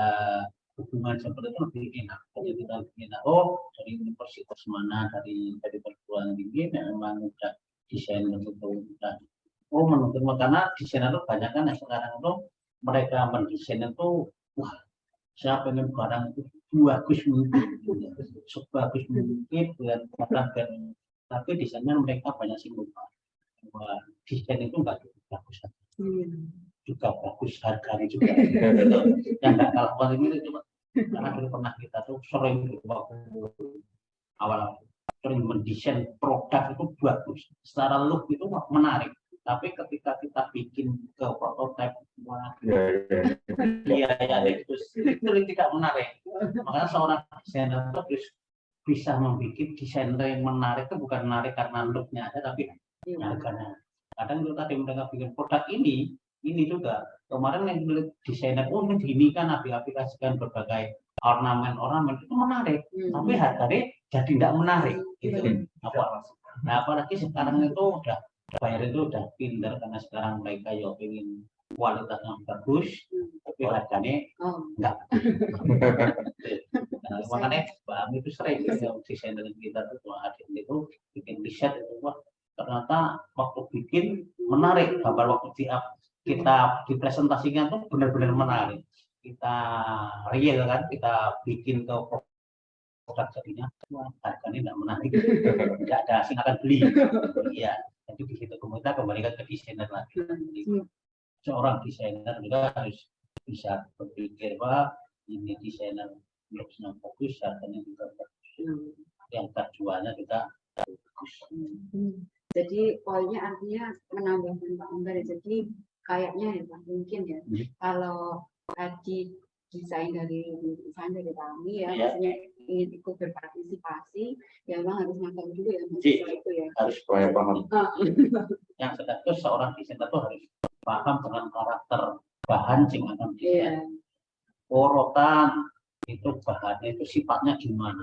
hubungan seperti itu lebih enak. Jadi kita lebih enak. Oh dari universitas mana, dari perguruan tinggi memang udah desain itu udah. Oh menurut karena desainer itu banyak kan sekarang itu mereka mendesain itu wah saya pengen barang itu bagus mungkin, sebagus mungkin dan tapi desainnya mereka banyak sih lupa. Bahwa desain itu enggak bagus, juga bagus harganya juga. Yang enggak kalah paling ini cuma karena dulu pernah kita tuh sering waktu awal sering mendesain produk itu bagus, secara look itu menarik. Tapi ketika kita bikin ke prototipe itu tidak menarik. Makanya seorang desainer itu bisa membuat desainer yang menarik itu bukan menarik karena looknya aja, tapi harganya. Kadang itu tadi mereka bikin produk ini juga kemarin yang desainer ini kan aplikasikan berbagai ornamen itu menarik, tapi harganya jadi tidak menarik gitu. Nah apalagi sekarang itu udah bayar itu udah pinter karena sekarang mereka ya ingin kualitasnya bagus tapi harganya enggak. Nah, makanya Bang itu sering desainer kita tuh adik itu bikin riset itu wah ternyata waktu bikin menarik, gambar waktu kita dipresentasikan tuh benar-benar menarik. Kita real kan, kita bikin ke produk jadinya harganya tidak menarik, tidak ada asing akan beli. Iya. Jadi di situ kita kembalikan ke desainer lagi. Jadi, seorang desainer juga harus bisa berpikir bahwa ini desainer looknya bagus, harganya juga bagus. Yang terjualnya juga bagus. Jadi poinnya artinya menambahkan Pak Anggar. Jadi kayaknya ya Pak, mungkin ya kalau tadi desain dari kami ya, maksudnya ingin ikut berpartisipasi, ya memang harus nangkap dulu ya mahasiswa itu ya. Harus paham. Yang sedang seorang desainer itu harus paham dengan karakter bahan yang akan desain. Rotan itu bahannya itu sifatnya gimana?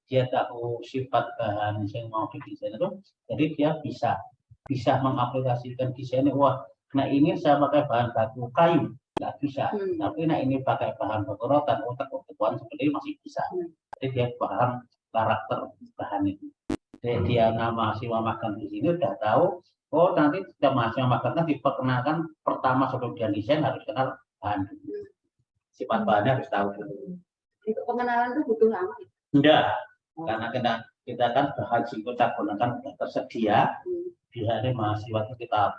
Dia tahu sifat bahan yang mau didesain itu, jadi dia bisa mengaplikasikan desainnya. Wah, nah ini saya pakai bahan baku kayu. Nggak bisa, tapi nah ini pakai bahan baku rotan, otak-otakan seperti ini masih bisa. Jadi dia paham karakter bahan itu. Jadi dia mahasiswa magang di sini udah tahu, oh nanti setiap mahasiswa magang kan diperkenalkan pertama sebelum dia desain harus kenal bahan. Sifat bahannya harus tahu dulu. Untuk pengenalan itu butuh lama? Enggak, karena kita kan bahan yang kita gunakan sudah tersedia. Biasanya mahasiswa itu kita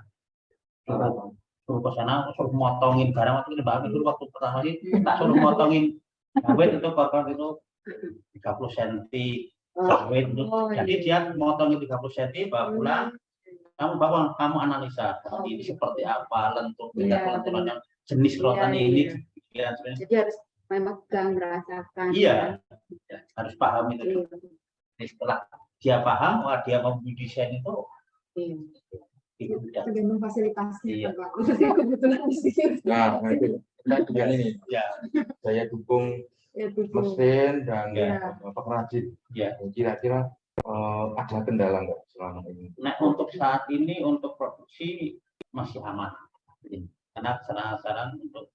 suruh ke sana, suruh motongin barang itu waktu pertama kali tak suruh motongin gawet itu korban itu 30 cm gawet itu. Jadi dia motongin 30 cm bawa pulang, kamu analisa ini seperti apa lentur-lenturan jenis rotan ini. Jadi harus memegang, merasakan. Iya, harus paham itu. Setelah dia paham, wah dia mau desain itu. Sudah memfasilitasi Pak. kebetulan di sini. Nah, itu kita juga ini. Ya. Saya dukung mesin dan pengrajin. Ya. Kira-kira ada kendala nggak selama ini? Nah, untuk saat ini untuk produksi masih aman. Karena saran-saran untuk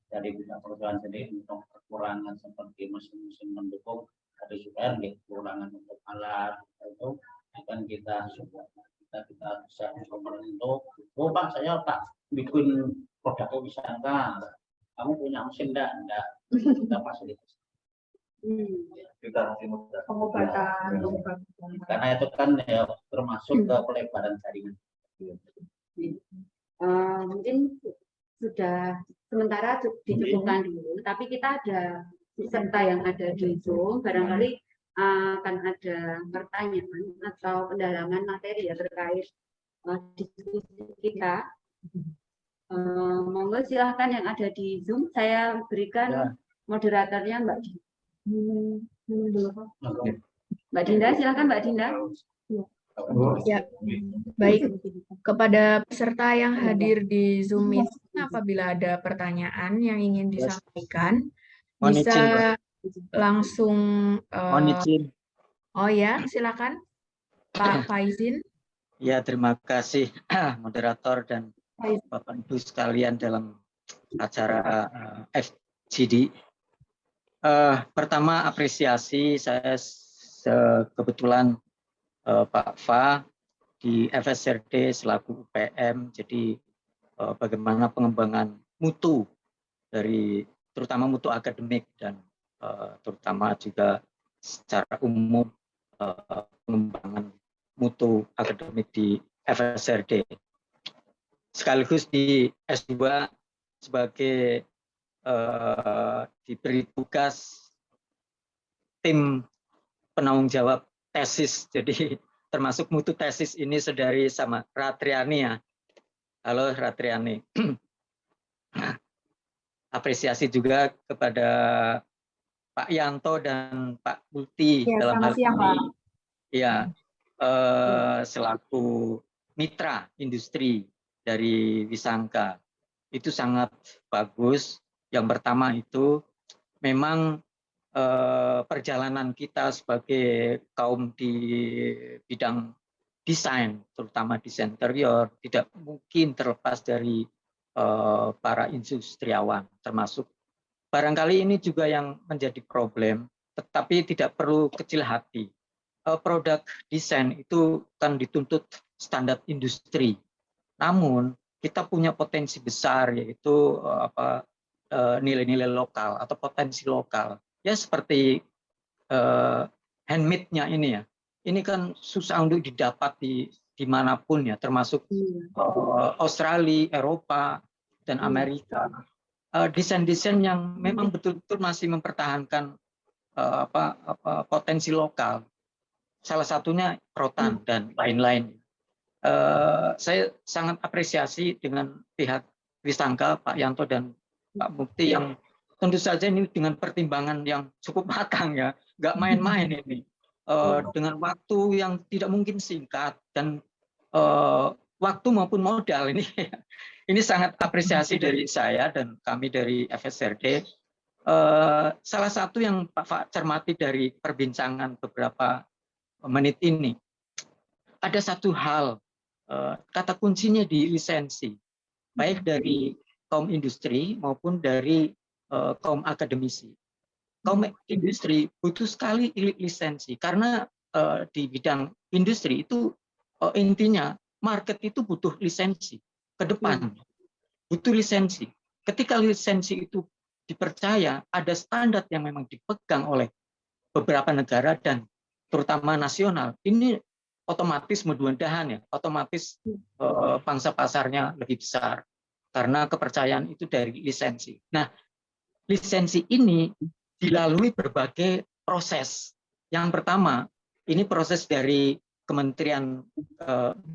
dari pihak perusahaan sendiri untuk kekurangan seperti mesin-mesin mendukung ada juga kekurangan untuk alat itu akan kita bisa untuk Pak saya tak bikin produk bisa enggak, kamu punya mesin enggak kita fasilitas Kita nanti Pengobatan. karena itu kan ya termasuk ke pelebaran jaringan. Mungkin sudah sementara dicukupkan dulu, tapi kita ada peserta yang ada di Zoom, barangkali akan ada pertanyaan atau pendalaman materi ya terkait diskusi kita. Monggo silahkan yang ada di Zoom, saya berikan moderatornya Mbak Dinda, silahkan Mbak Dinda. Ya, baik. Kepada peserta yang hadir di Zoom meeting, apabila ada pertanyaan yang ingin disampaikan, bisa langsung. Oh ya, silakan Pak Faizin. Ya, terima kasih moderator dan Bapak Ibu sekalian dalam acara FGD. Pertama, apresiasi saya kebetulan Pak Fa di FSRD selaku UPM, jadi bagaimana pengembangan mutu dari terutama mutu akademik dan terutama juga secara umum pengembangan mutu akademik di FSRD. Sekaligus di S2 sebagai diberi tugas tim penanggung jawab tesis, jadi termasuk mutu tesis ini saudari sama Ratriani ya. Halo Ratriani. Apresiasi juga kepada Pak Yanto dan Pak Multi dalam hal ini. Ya, selaku mitra industri dari Wisangka. Itu sangat bagus. Yang pertama itu memang perjalanan kita sebagai kaum di bidang desain, terutama desain interior, tidak mungkin terlepas dari para industriawan, termasuk barangkali ini juga yang menjadi problem, tetapi tidak perlu kecil hati. Produk desain itu kan dituntut standar industri. Namun kita punya potensi besar, yaitu nilai-nilai lokal atau potensi lokal. Ya seperti handmade-nya ini ya. Ini kan susah untuk didapat dimanapun ya, termasuk Australia, Eropa, dan Amerika. Desain-desain yang memang betul-betul masih mempertahankan potensi lokal. Salah satunya rotan dan lain-lain. Saya sangat apresiasi dengan pihak Wisangka, Pak Yanto dan Pak Mukti yang tentu saja ini dengan pertimbangan yang cukup matang ya, nggak main-main ini. Dengan waktu yang tidak mungkin singkat dan waktu maupun modal ini sangat apresiasi dari saya dan kami dari FSRD. Salah satu yang Pak cermati dari perbincangan beberapa menit ini, ada satu hal, kata kuncinya di lisensi, baik dari kaum industri maupun dari kaum akademisi. Kaum industri butuh sekali lisensi karena di bidang industri itu intinya market itu butuh lisensi ke depan, butuh lisensi. Ketika lisensi itu dipercaya, ada standar yang memang dipegang oleh beberapa negara dan terutama nasional, ini otomatis mudah-mudahan ya, otomatis pangsa pasarnya lebih besar karena kepercayaan itu dari lisensi. Nah, lisensi ini dilalui berbagai proses. Yang pertama, ini proses dari Kementerian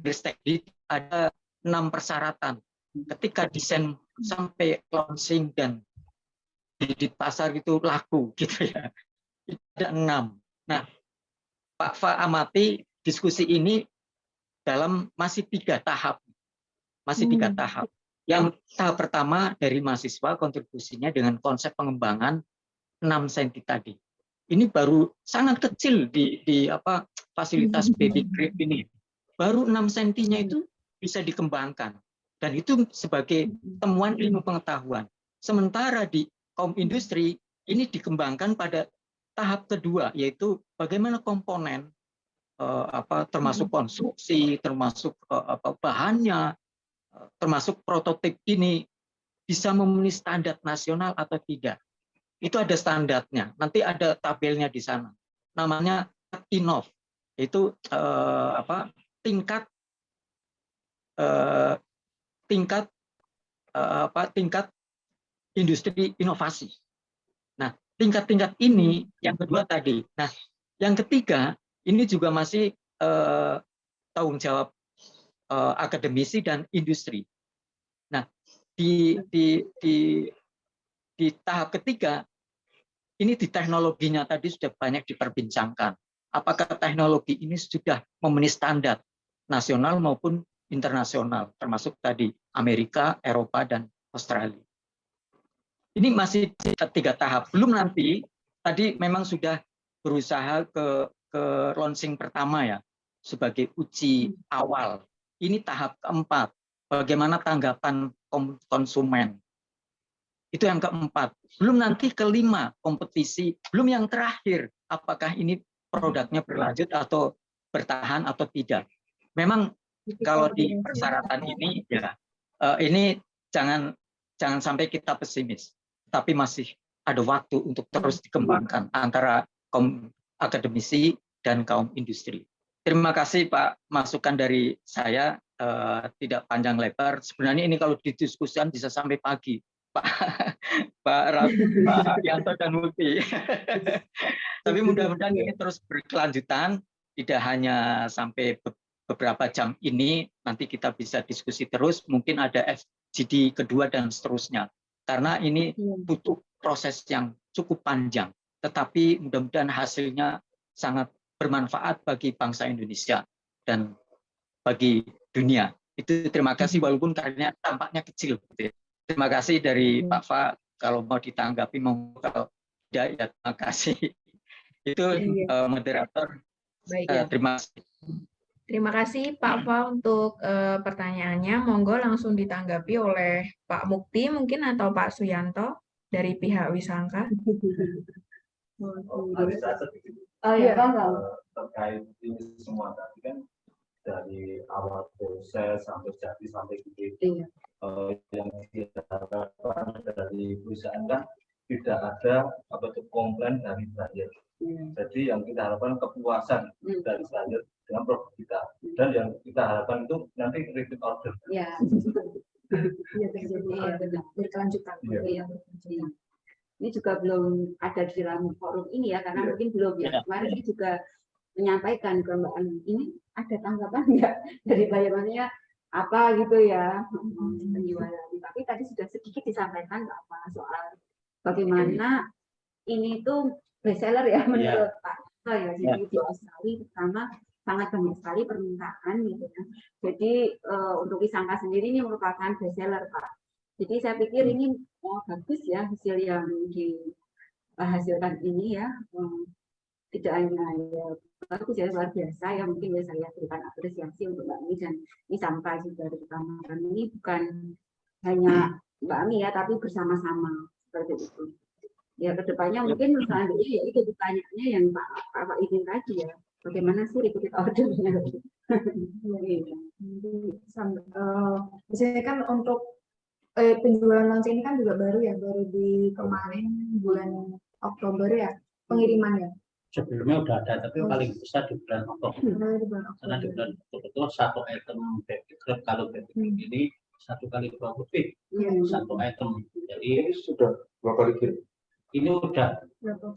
Ristekdik, ada 6 persyaratan. Ketika desain sampai launching dan di pasar itu laku gitu ya. Ada 6. Nah, Pak Fa amati diskusi ini dalam masih 3 tahap. Masih 3 tahap. Yang tahap pertama dari mahasiswa kontribusinya dengan konsep pengembangan 6 cm tadi. Ini baru sangat kecil di fasilitas baby crib ini. Baru 6 cm-nya itu bisa dikembangkan. Dan itu sebagai temuan ilmu pengetahuan. Sementara di kaum industri ini dikembangkan pada tahap kedua, yaitu bagaimana komponen termasuk konstruksi, termasuk bahannya, termasuk prototip ini bisa memenuhi standar nasional atau tidak. Itu ada standarnya. Nanti ada tabelnya di sana. Namanya INOV. Itu tingkat tingkat industri inovasi. Nah, tingkat-tingkat ini yang kedua tadi. Nah, yang ketiga ini juga masih tanggung jawab akademisi dan industri. Nah, di tahap ketiga ini di teknologinya tadi sudah banyak diperbincangkan. Apakah teknologi ini sudah memenuhi standar nasional maupun internasional, termasuk tadi Amerika, Eropa, dan Australia. Ini masih tiga tahap. Belum nanti, tadi memang sudah berusaha ke launching pertama ya, sebagai uji awal. Ini tahap keempat, bagaimana tanggapan konsumen. Itu yang keempat. Belum nanti kelima, kompetisi. Belum yang terakhir, apakah ini produknya berlanjut atau bertahan atau tidak. Memang kalau di persyaratan ini, ya ini jangan sampai kita pesimis. Tapi masih ada waktu untuk terus dikembangkan antara kaum akademisi dan kaum industri. Terima kasih Pak, masukan dari saya tidak panjang lebar. Sebenarnya ini kalau didiskusikan bisa sampai pagi, Pak Yanto dan Mukti. Tapi mudah-mudahan ini terus berkelanjutan, tidak hanya sampai beberapa jam ini, nanti kita bisa diskusi terus, mungkin ada FGD kedua dan seterusnya. Karena ini butuh proses yang cukup panjang, tetapi mudah-mudahan hasilnya sangat bermanfaat bagi bangsa Indonesia dan bagi dunia. Itu terima kasih, walaupun karena tampaknya kecil. Terima kasih dari Pak Fa, kalau mau ditanggapi, kalau tidak ya terima kasih. Itu moderator. Baik, ya. Terima kasih. Terima kasih Pak Fa untuk pertanyaannya. Monggo langsung ditanggapi oleh Pak Mukti mungkin atau Pak Suyanto dari pihak Wisangka. Terkait ini semua tadi kan dari awal proses sampai jadi sampai gede, yang diharapkan dari perusahaan kan tidak ada komplain dari buyer. Jadi yang kita harapkan kepuasan dari buyer dengan produk kita, dan yang kita harapkan itu nanti repeat order. Ya, berkelanjutan. Ini juga belum ada di dalam forum ini ya, karena mungkin belum ya. Kemarin ini juga menyampaikan ke Mbak Ani, ini ada tanggapan nggak dari bayarannya apa gitu ya, penjualan. Tapi tadi sudah sedikit disampaikan apa soal bagaimana ini tuh bestseller ya menurut Pak. Ya, jadi di Australia pertama sangat banyak sekali permintaan gitu kan. Jadi untuk Wisangka sendiri ini merupakan bestseller Pak. Jadi saya pikir ini bagus ya hasil yang dihasilkan ini ya. Tidak hanya ya bagus ya, luar biasa ya, mungkin ya saya berikan apresiasi untuk Mbak Ami dan Wisangka juga terutama. Dan ini bukan hanya Mbak Ami ya, tapi bersama-sama seperti itu. Ya kedepannya mungkin selanjutnya ya itu pertanyaannya yang Pak Idin tadi ya, bagaimana sih repeat ordernya? Misalnya kan untuk penjualan launching ini kan juga baru ya, baru di kemarin bulan Oktober ya pengirimannya. Sebelumnya udah ada, tapi paling besar di bulan Oktober. Karena di bulan Oktober itu satu item baby crab, kalau baby crab ini 1 kali 20 feet, satu item. Jadi sudah 2 kali kirim. Ini udah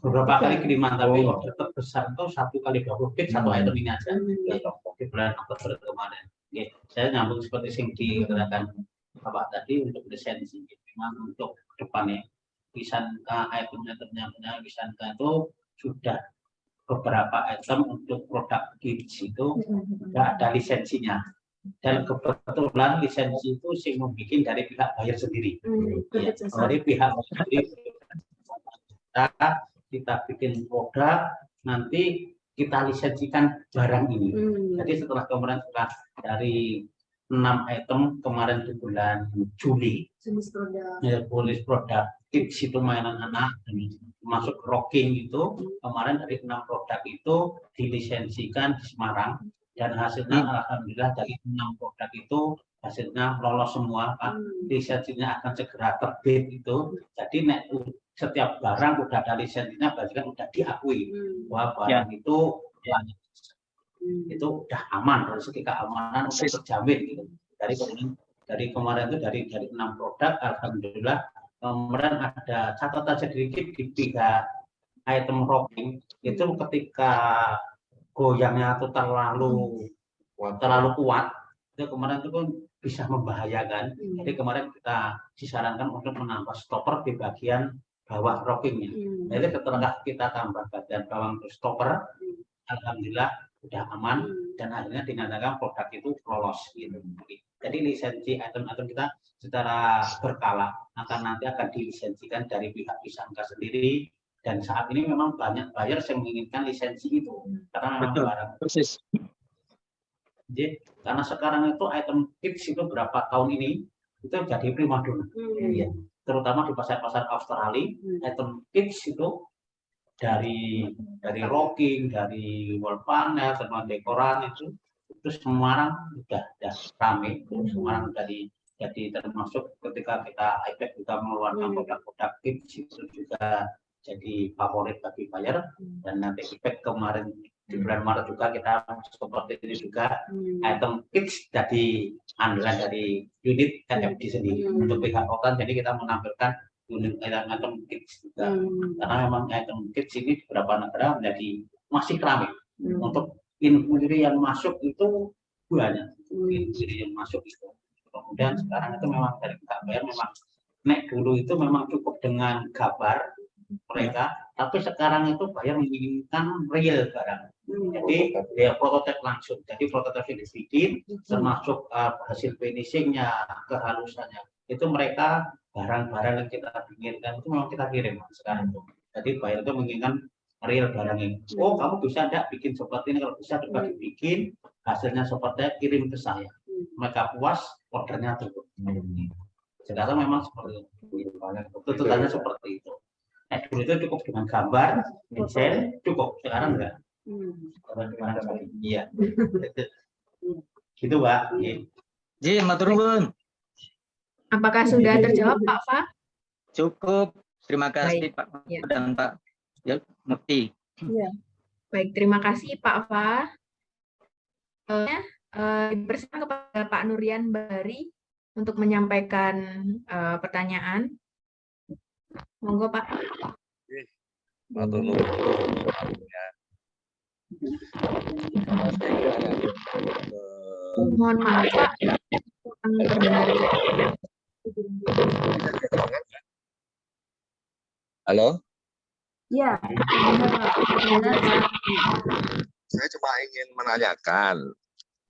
beberapa kali kiriman, tapi order terbesar itu 1 kali 20 feet, satu item ini aja di bulan Oktober kemarin. Saya nyambung seperti yang dikatakan Bapak tadi untuk lisensi. Memang untuk depannya Wisangka item-itemnya Wisangka itu sudah beberapa item untuk produk kids itu tidak ada lisensinya, dan kebetulan lisensi itu sih membuat dari pihak buyer sendiri. Dari pihak buyer sendiri kita bikin produk, nanti kita lisensikan barang ini. Jadi setelah kemarin sudah dari 6 item kemarin di bulan Juli, jenis produk kids itu mainan anak, masuk rocking itu kemarin dari 6 produk itu dilisensikan di Semarang, dan hasilnya alhamdulillah dari 6 produk itu hasilnya lolos semua Pak. Lisensinya akan segera terbit itu. Jadi setiap barang udah ada lisensinya, berarti kan udah diakui bahwa barang itu udah aman, dari segi keamanan udah terjamin gitu. Dari kemudian dari kemarin itu dari 6 produk, alhamdulillah kemudian ada catatan sedikit di pihak item rocking itu ketika goyangnya itu terlalu kuat, itu kemarin itu pun bisa membahayakan. Jadi kemarin kita disarankan untuk menambah stopper di bagian bawah rockingnya. Jadi setelah kita tambah bagian bawah untuk stopper, alhamdulillah sudah aman dan akhirnya dinyatakan produk itu lolos gitu. Jadi lisensi item-item kita secara berkala nanti akan dilisensikan dari pihak Bisangka sendiri, dan saat ini memang banyak buyer yang menginginkan lisensi itu karena memang barang persis. Jadi karena sekarang itu item kits itu berapa tahun ini itu jadi primadona, ya. Terutama di pasar-pasar Australia, item kits itu dari rocking, dari wall panel, sama dekoran itu Semarang udah ramai. Semarang jadi termasuk ketika kita iPad juga mengeluarkan produk-produk kits itu juga jadi favorit bagi buyer, dan nanti iPad kemarin di bulan Maret juga kita seperti ini juga item kits jadi andalan dari unit KFD sendiri untuk pihak Rotan. Jadi kita menampilkan unit item kits juga karena memang item kits ini di beberapa negara menjadi masih ramai untuk industri yang masuk itu banyak industri yang masuk itu. Kemudian sekarang itu memang dari pihak buyer memang dulu itu memang cukup dengan gambar mereka, tapi sekarang itu buyer menginginkan real barang. Jadi dia prototipe langsung. Jadi prototipe dibikin, termasuk hasil finishingnya, kehalusannya. Itu mereka barang-barang yang kita inginkan itu memang kita kirim sekarang itu. Jadi buyer itu menginginkan real barang ini. Oh, kamu bisa enggak bikin seperti ini? Kalau bisa coba dibikin, hasilnya seperti kirim ke saya. Mereka puas, ordernya cukup. Sekarang memang seperti itu. Tuntutannya seperti itu. Dulu itu cukup dengan gambar, desain, cukup. Sekarang enggak. Iya. Gitu, Pak. Ji, matur nuwun. Apakah sudah terjawab, Pak Fa? Cukup. Terima kasih, Baik. Pak dan Pak Mukti. Ya. Baik, terima kasih Pak Fa. Dipersilakan kepada Pak Nurian Bari untuk menyampaikan pertanyaan. Monggo Pak. Matur nuwun. Mohon maaf Pak. Halo? Ya, Saya cuma ingin menanyakan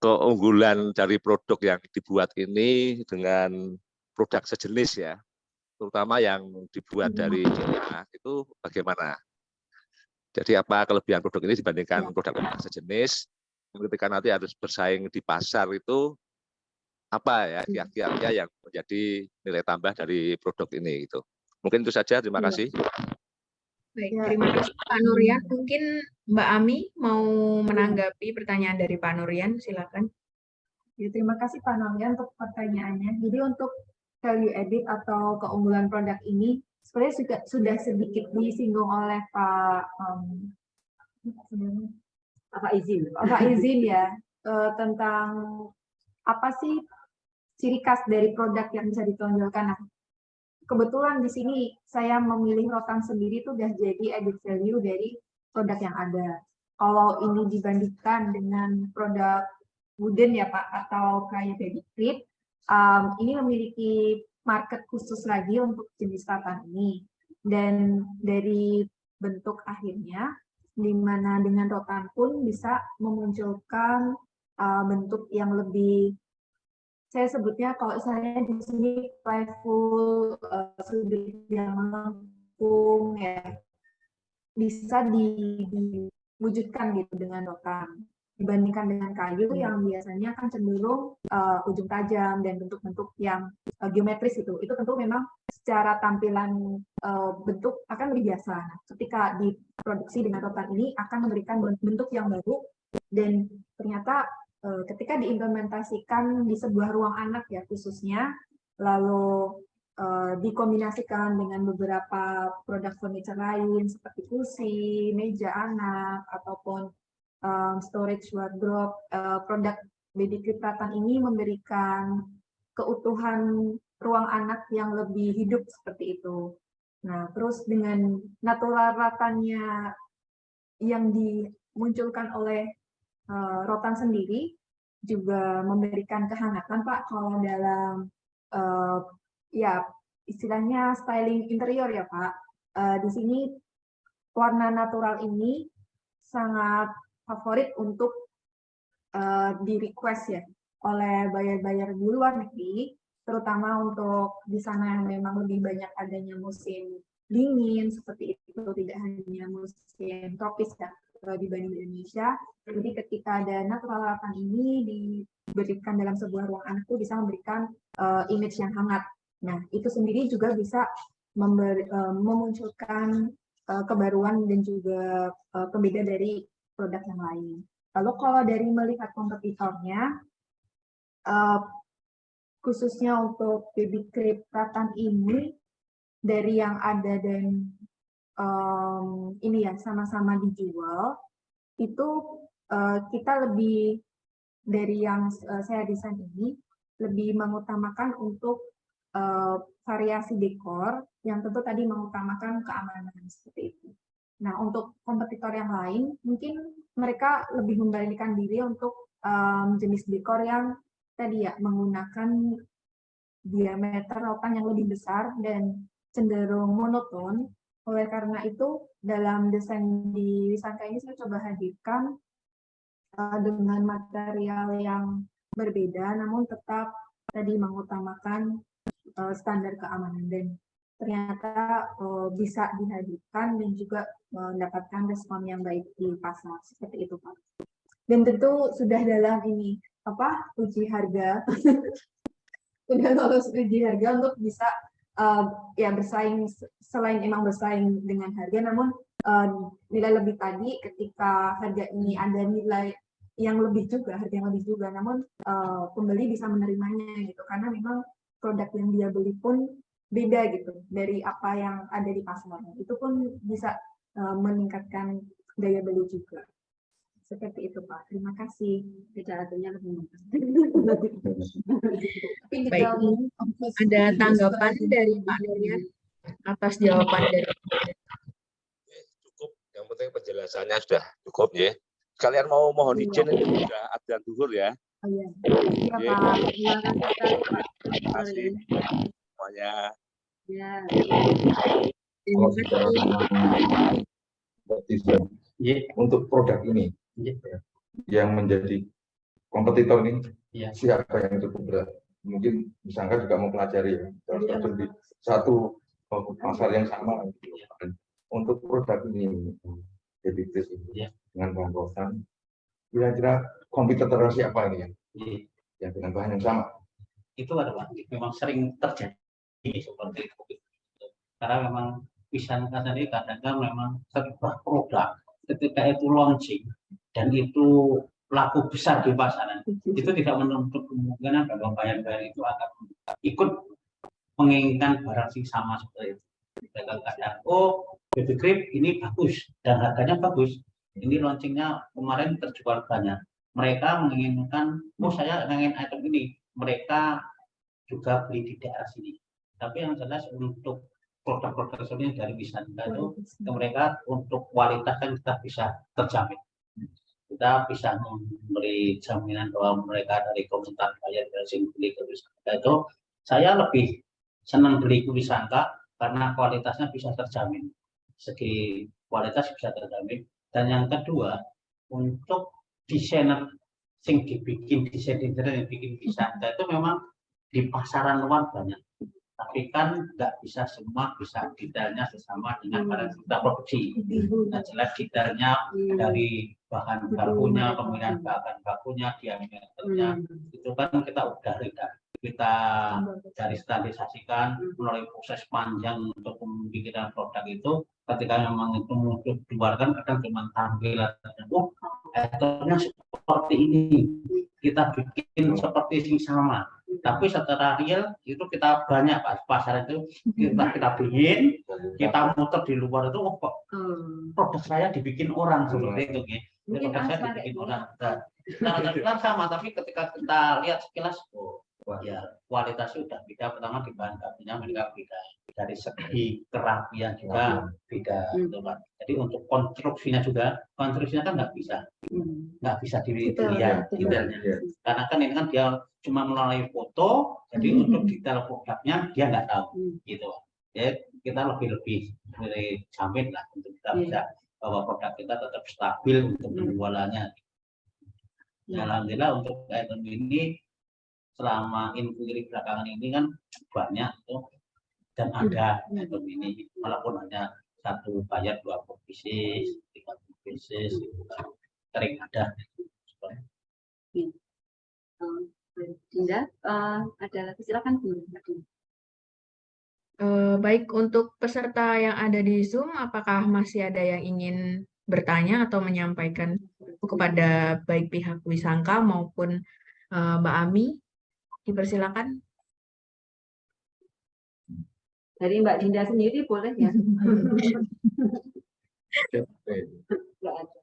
keunggulan dari produk yang dibuat ini dengan produk sejenis ya, terutama yang dibuat dari Cina itu bagaimana? Jadi apa kelebihan produk ini dibandingkan produk-produk sejenis? Ketika nanti harus bersaing di pasar itu apa ya kiat-kiatnya yang menjadi nilai tambah dari produk ini gitu. Mungkin itu saja, terima kasih. Baik, terima kasih Pak Nurian. Mungkin Mbak Ami mau menanggapi pertanyaan dari Pak Nurian, silakan. Ya, terima kasih Pak Nurian untuk pertanyaannya. Jadi untuk value added atau keunggulan produk ini sebenarnya sudah sedikit disinggung oleh Pak Izin ya, tentang apa sih ciri khas dari produk yang bisa ditonjolkan. Nah, kebetulan di sini saya memilih rotan sendiri itu udah jadi added value dari produk yang ada. Kalau ini dibandingkan dengan produk wooden ya Pak, atau kayak baby crib, ini memiliki market khusus lagi untuk jenis rotan ini. Dan dari bentuk akhirnya, di mana dengan rotan pun bisa memunculkan bentuk yang lebih, saya sebutnya kalau saya di sini playful, sudut yang melengkung ya, bisa diwujudkan gitu dengan rotan dibandingkan dengan kayu yang biasanya kan cenderung ujung tajam dan bentuk-bentuk yang geometris itu tentu memang secara tampilan bentuk akan lebih biasa. Nah, ketika diproduksi dengan rotan ini akan memberikan bentuk yang baru, dan ternyata ketika diimplementasikan di sebuah ruang anak ya khususnya, lalu dikombinasikan dengan beberapa produk furniture lain seperti kursi, meja anak, ataupun storage wardrobe, produk baby crib rotan ini memberikan keutuhan ruang anak yang lebih hidup seperti itu. Nah, terus dengan natural ratannya yang dimunculkan oleh rotan sendiri juga memberikan kehangatan, Pak, kalau dalam ya istilahnya styling interior ya, Pak. Di sini warna natural ini sangat favorit untuk di request ya oleh buyer-buyer di luar negeri, terutama untuk di sana yang memang lebih banyak adanya musim dingin seperti itu, tidak hanya musim tropis ya dibanding Indonesia. Jadi ketika ada natural ratan ini diberikan dalam sebuah ruang anak itu bisa memberikan image yang hangat. Nah, itu sendiri juga bisa memunculkan kebaruan dan juga pembeda dari produk yang lain. Lalu kalau dari melihat kompetitornya, khususnya untuk baby crib ratan ini, dari yang ada dan ini ya sama-sama dijual, itu kita lebih dari yang saya desain ini, lebih mengutamakan untuk variasi dekor yang tentu tadi mengutamakan keamanan seperti itu. Nah, untuk kompetitor yang lain, mungkin mereka lebih memberanikan diri untuk jenis dekor yang tadi ya menggunakan diameter rotan yang lebih besar dan cenderung monoton. Oleh karena itu, dalam desain di Wisangka ini saya coba hadirkan dengan material yang berbeda, namun tetap tadi mengutamakan standar keamanan, dan ternyata bisa dihadirkan dan juga mendapatkan respon yang baik di pasar seperti itu, Pak. Dan tentu sudah dalam ini uji harga, sudah lolos uji harga untuk bisa ya bersaing, selain emang bersaing dengan harga, namun nilai lebih tadi ketika harga ini ada nilai yang lebih juga, harga yang lebih juga, namun pembeli bisa menerimanya gitu, karena memang produk yang dia beli pun beda gitu dari apa yang ada di pasar. Itu pun bisa meningkatkan daya beli juga. Seperti itu, Pak. Terima kasih. Kejelasannya lebih Baik, ada tanggapan dari Pak Nuryan atas jawaban dari Cukup, yang penting penjelasannya sudah cukup ya. Kalian mau mohon izin itu sudah adzan zuhur ya. Oh, iya. Iya, Pak. Terima kasih sekali, Pak. Terima kasih semuanya. Ya. Kalau bicara desain untuk produk ini yang menjadi kompetitor ini, siapa yang cukup berat? Mungkin Wisangka juga mempelajari ya, terus di satu pasar yang sama. Untuk produk ini, jadi ini dengan bahan rotan, kira-kira kompetitor siapa ini yang dengan bahan yang sama? Itu adalah memang sering terjadi seperti itu. Karena memang Wisangka sendiri kadang-kadang memang sebuah produk ketika itu launching dan itu laku besar di pasaran, itu tidak menutup kemungkinan bahwa buyer-buyer itu akan ikut menginginkan barang yang sama seperti itu. Kadang-kadang, oh baby crib ini bagus dan harganya bagus, ini launchingnya kemarin terjual banyak, mereka menginginkan, oh saya ingin item ini, mereka juga beli di daerah sini. Tapi yang jelas untuk produk-produk ini dari Wisangka itu mereka untuk kualitas kan kita bisa terjamin. Kita bisa memberi jaminan bahwa mereka dari komentar buyer dari beli ke Wisangka itu, saya lebih senang beli ke Wisangka karena kualitasnya bisa terjamin. Segi kualitas bisa terjamin. Dan yang kedua, untuk desainer yang dibikin desain interior yang bikin Wisangka itu memang di pasaran luar banyak. Tapi kan nggak bisa semua bisa detailnya sesama dengan barang kita produksi. Nah, jelas detailnya dari bahan bakunya, pemilihan bahan bakunya, diameternya, itu kan kita udah kita dari standarisasikan melalui proses panjang untuk pembikinan produk itu. Ketika memang itu muncul keluar kan kadang cuma tampilan, oh itemnya seperti ini, kita bikin seperti ini sama. Tapi secara real itu kita banyak pasar itu kita bikin, kita muter di luar itu, oh kok produk saya dibikin orang seperti itu, produk saya dibikin orang. Nah, sama, tapi ketika kita lihat sekilas, oh Ya, kualitasnya sudah beda. Pertama di bahan bakunya mereka beda. Dari segi kerapian juga beda. Jadi untuk konstruksinya kan nggak bisa dilihat detailnya. Karena kan ini kan dia cuma melalui foto, jadi untuk detail produknya dia nggak tahu, gitu. Jadi kita lebih jamin lah untuk kita bisa bahwa produk kita tetap stabil untuk penjualannya. Alhamdulillah untuk item ini selama inquiry belakangan ini kan banyak tuh dan ada item ini, walaupun hanya 1 bayar 2 pieces, 3 pieces, sering ada. Dinda, ada lagi, silakan. Baik, untuk peserta yang ada di Zoom, apakah masih ada yang ingin bertanya atau menyampaikan kepada baik pihak Wisangka maupun Mbak Ami? Dipersilakan. Dari Mbak Dinda sendiri boleh ya? Nggak ada.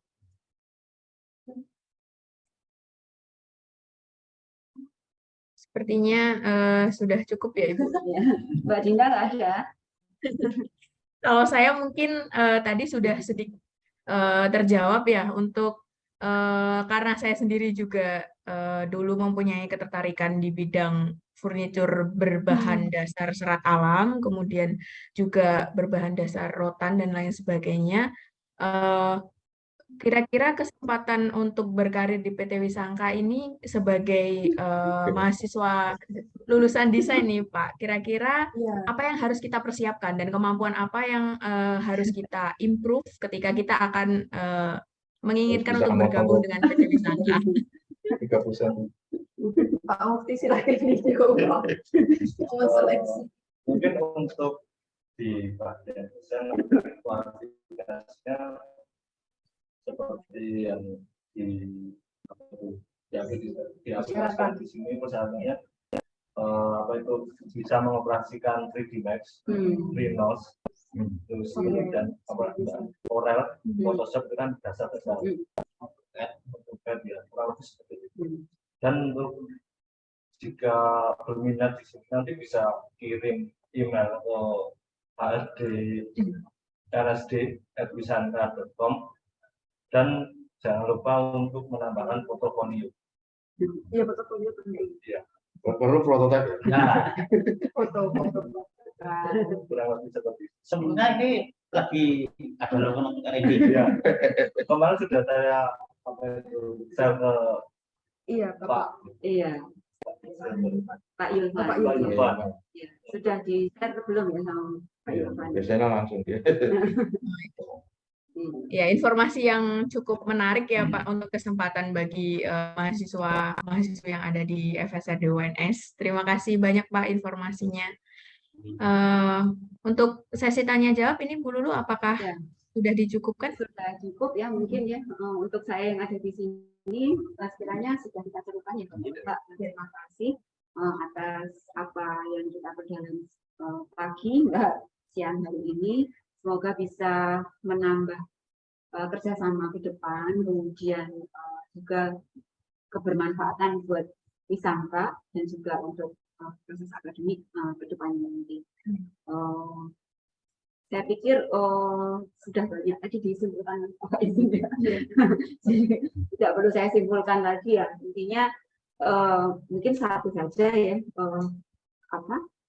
Sepertinya sudah cukup ya Ibu. Mbak Dinda nggak ada. Kalau saya mungkin tadi sudah sedikit terjawab ya untuk karena saya sendiri juga dulu mempunyai ketertarikan di bidang furnitur berbahan dasar serat alam, kemudian juga berbahan dasar rotan dan lain sebagainya. Kira-kira kesempatan untuk berkarir di PT Wisangka ini sebagai mahasiswa lulusan desain nih Pak, kira-kira apa yang harus kita persiapkan dan kemampuan apa yang harus kita improve ketika kita akan menginginkan untuk bergabung dengan PT Wisangka? 3%. Pak Mufti silakan dijawab. Seleksi. Mungkin untuk di bagian desain kualifikasinya seperti yang diaplikan di sini persyaratannya bisa mengoperasikan 3D Max, Rhinos, terus dan Corel, Photoshop itu kan dasar-dasar untuk ya kurang lebih seperti itu. Dan untuk jika berminat di sini nanti bisa kirim email ke rsd@wisangka.com dan jangan lupa untuk menambahkan portofolio. Iya, portofolio penting. Iya. Perlu prototipe. Nah, Foto. Kurang lebih seperti itu. sebenarnya ini lagi ada lowongan untuk ini. Iya. Kemarin sudah saya share ke Iya, Pak. Iya, Pak Yulvan. Pak Yulvan. Ya, sudah di-share belum ya sama Pak Yulvan? Biasanya langsung dia. Ya, informasi yang cukup menarik ya Pak untuk kesempatan bagi mahasiswa yang ada di FSRD UNS. Terima kasih banyak Pak informasinya. Untuk sesi tanya jawab ini Bu Lulu apakah sudah dicukupkan? Sudah cukup ya mungkin ya untuk saya yang ada di sini sekiranya sudah kita cukupkan ya Pak. Terima kasih atas apa yang kita berjalan pagi siang hari ini. Semoga bisa menambah kerjasama ke depan, kemudian juga kebermanfaatan buat Wisangka dan juga untuk proses akademik ke depannya nanti. Saya pikir sudah banyak tadi disimpulkan Pak Izin ya. Tidak perlu saya simpulkan lagi ya. Intinya mungkin satu saja ya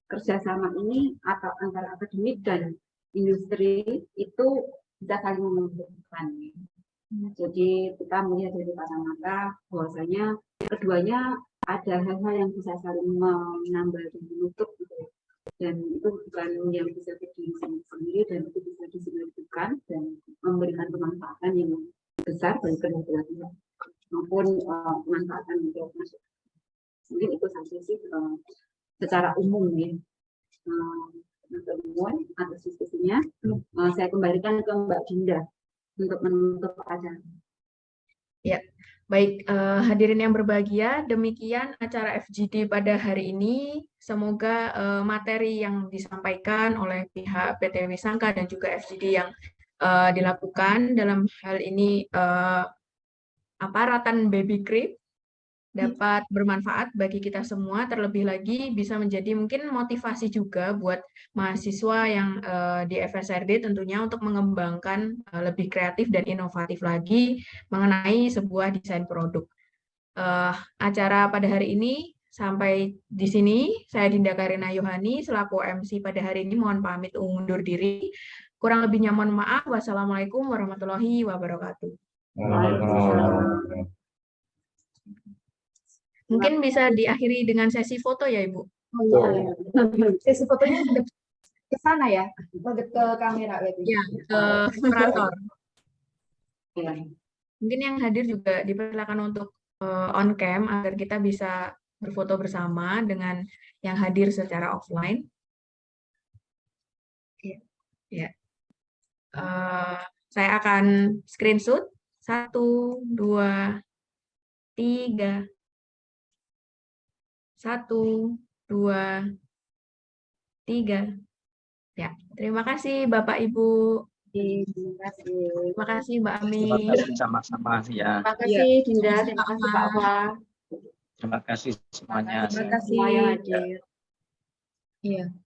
kerjasama ini atau antara akademik dan industri itu bisa saling menguntungkan. Jadi kita melihat dari kacamata bahwasanya keduanya ada hal-hal yang bisa saling menambah dan menutup gitu. Dan itu bukan yang bisa berdiri sendiri dan itu bisa disinergikan dan memberikan kemanfaatan yang besar bagi kedua belah pihak maupun kemanfaatan untuk masyarakat. Mungkin itu saja sih secara umum ya. Umum atas diskusinya, saya kembalikan ke Mbak Dinda untuk menutup acara. Ya, baik hadirin yang berbahagia, demikian acara FGD pada hari ini. Semoga materi yang disampaikan oleh pihak PT Wisangka dan juga FGD yang dilakukan dalam hal ini rotan baby crib dapat bermanfaat bagi kita semua, terlebih lagi bisa menjadi mungkin motivasi juga buat mahasiswa yang di FSRD tentunya untuk mengembangkan lebih kreatif dan inovatif lagi mengenai sebuah desain produk. Acara pada hari ini sampai di sini. Saya Dinda Karina Yohani selaku MC pada hari ini mohon pamit undur diri. Kurang lebihnya mohon maaf. Wassalamualaikum warahmatullahi wabarakatuh. Mungkin bisa diakhiri dengan sesi foto ya, Ibu. Oh iya. Sesi fotonya ke sana ya, ke kamera berarti. Ya, ke operator. Mungkin yang hadir juga dipersilakan untuk on cam agar kita bisa berfoto bersama dengan yang hadir secara offline. Ya. Saya akan screenshot 1, 2, 3. 1, 2, 3. Ya, terima kasih Bapak Ibu. Terima kasih Mbak Ami. Terima kasih sama-sama ya. Terima kasih Dinda, terima kasih Pak Wa. Terima kasih semuanya. Terima kasih semua yang hadir. Iya.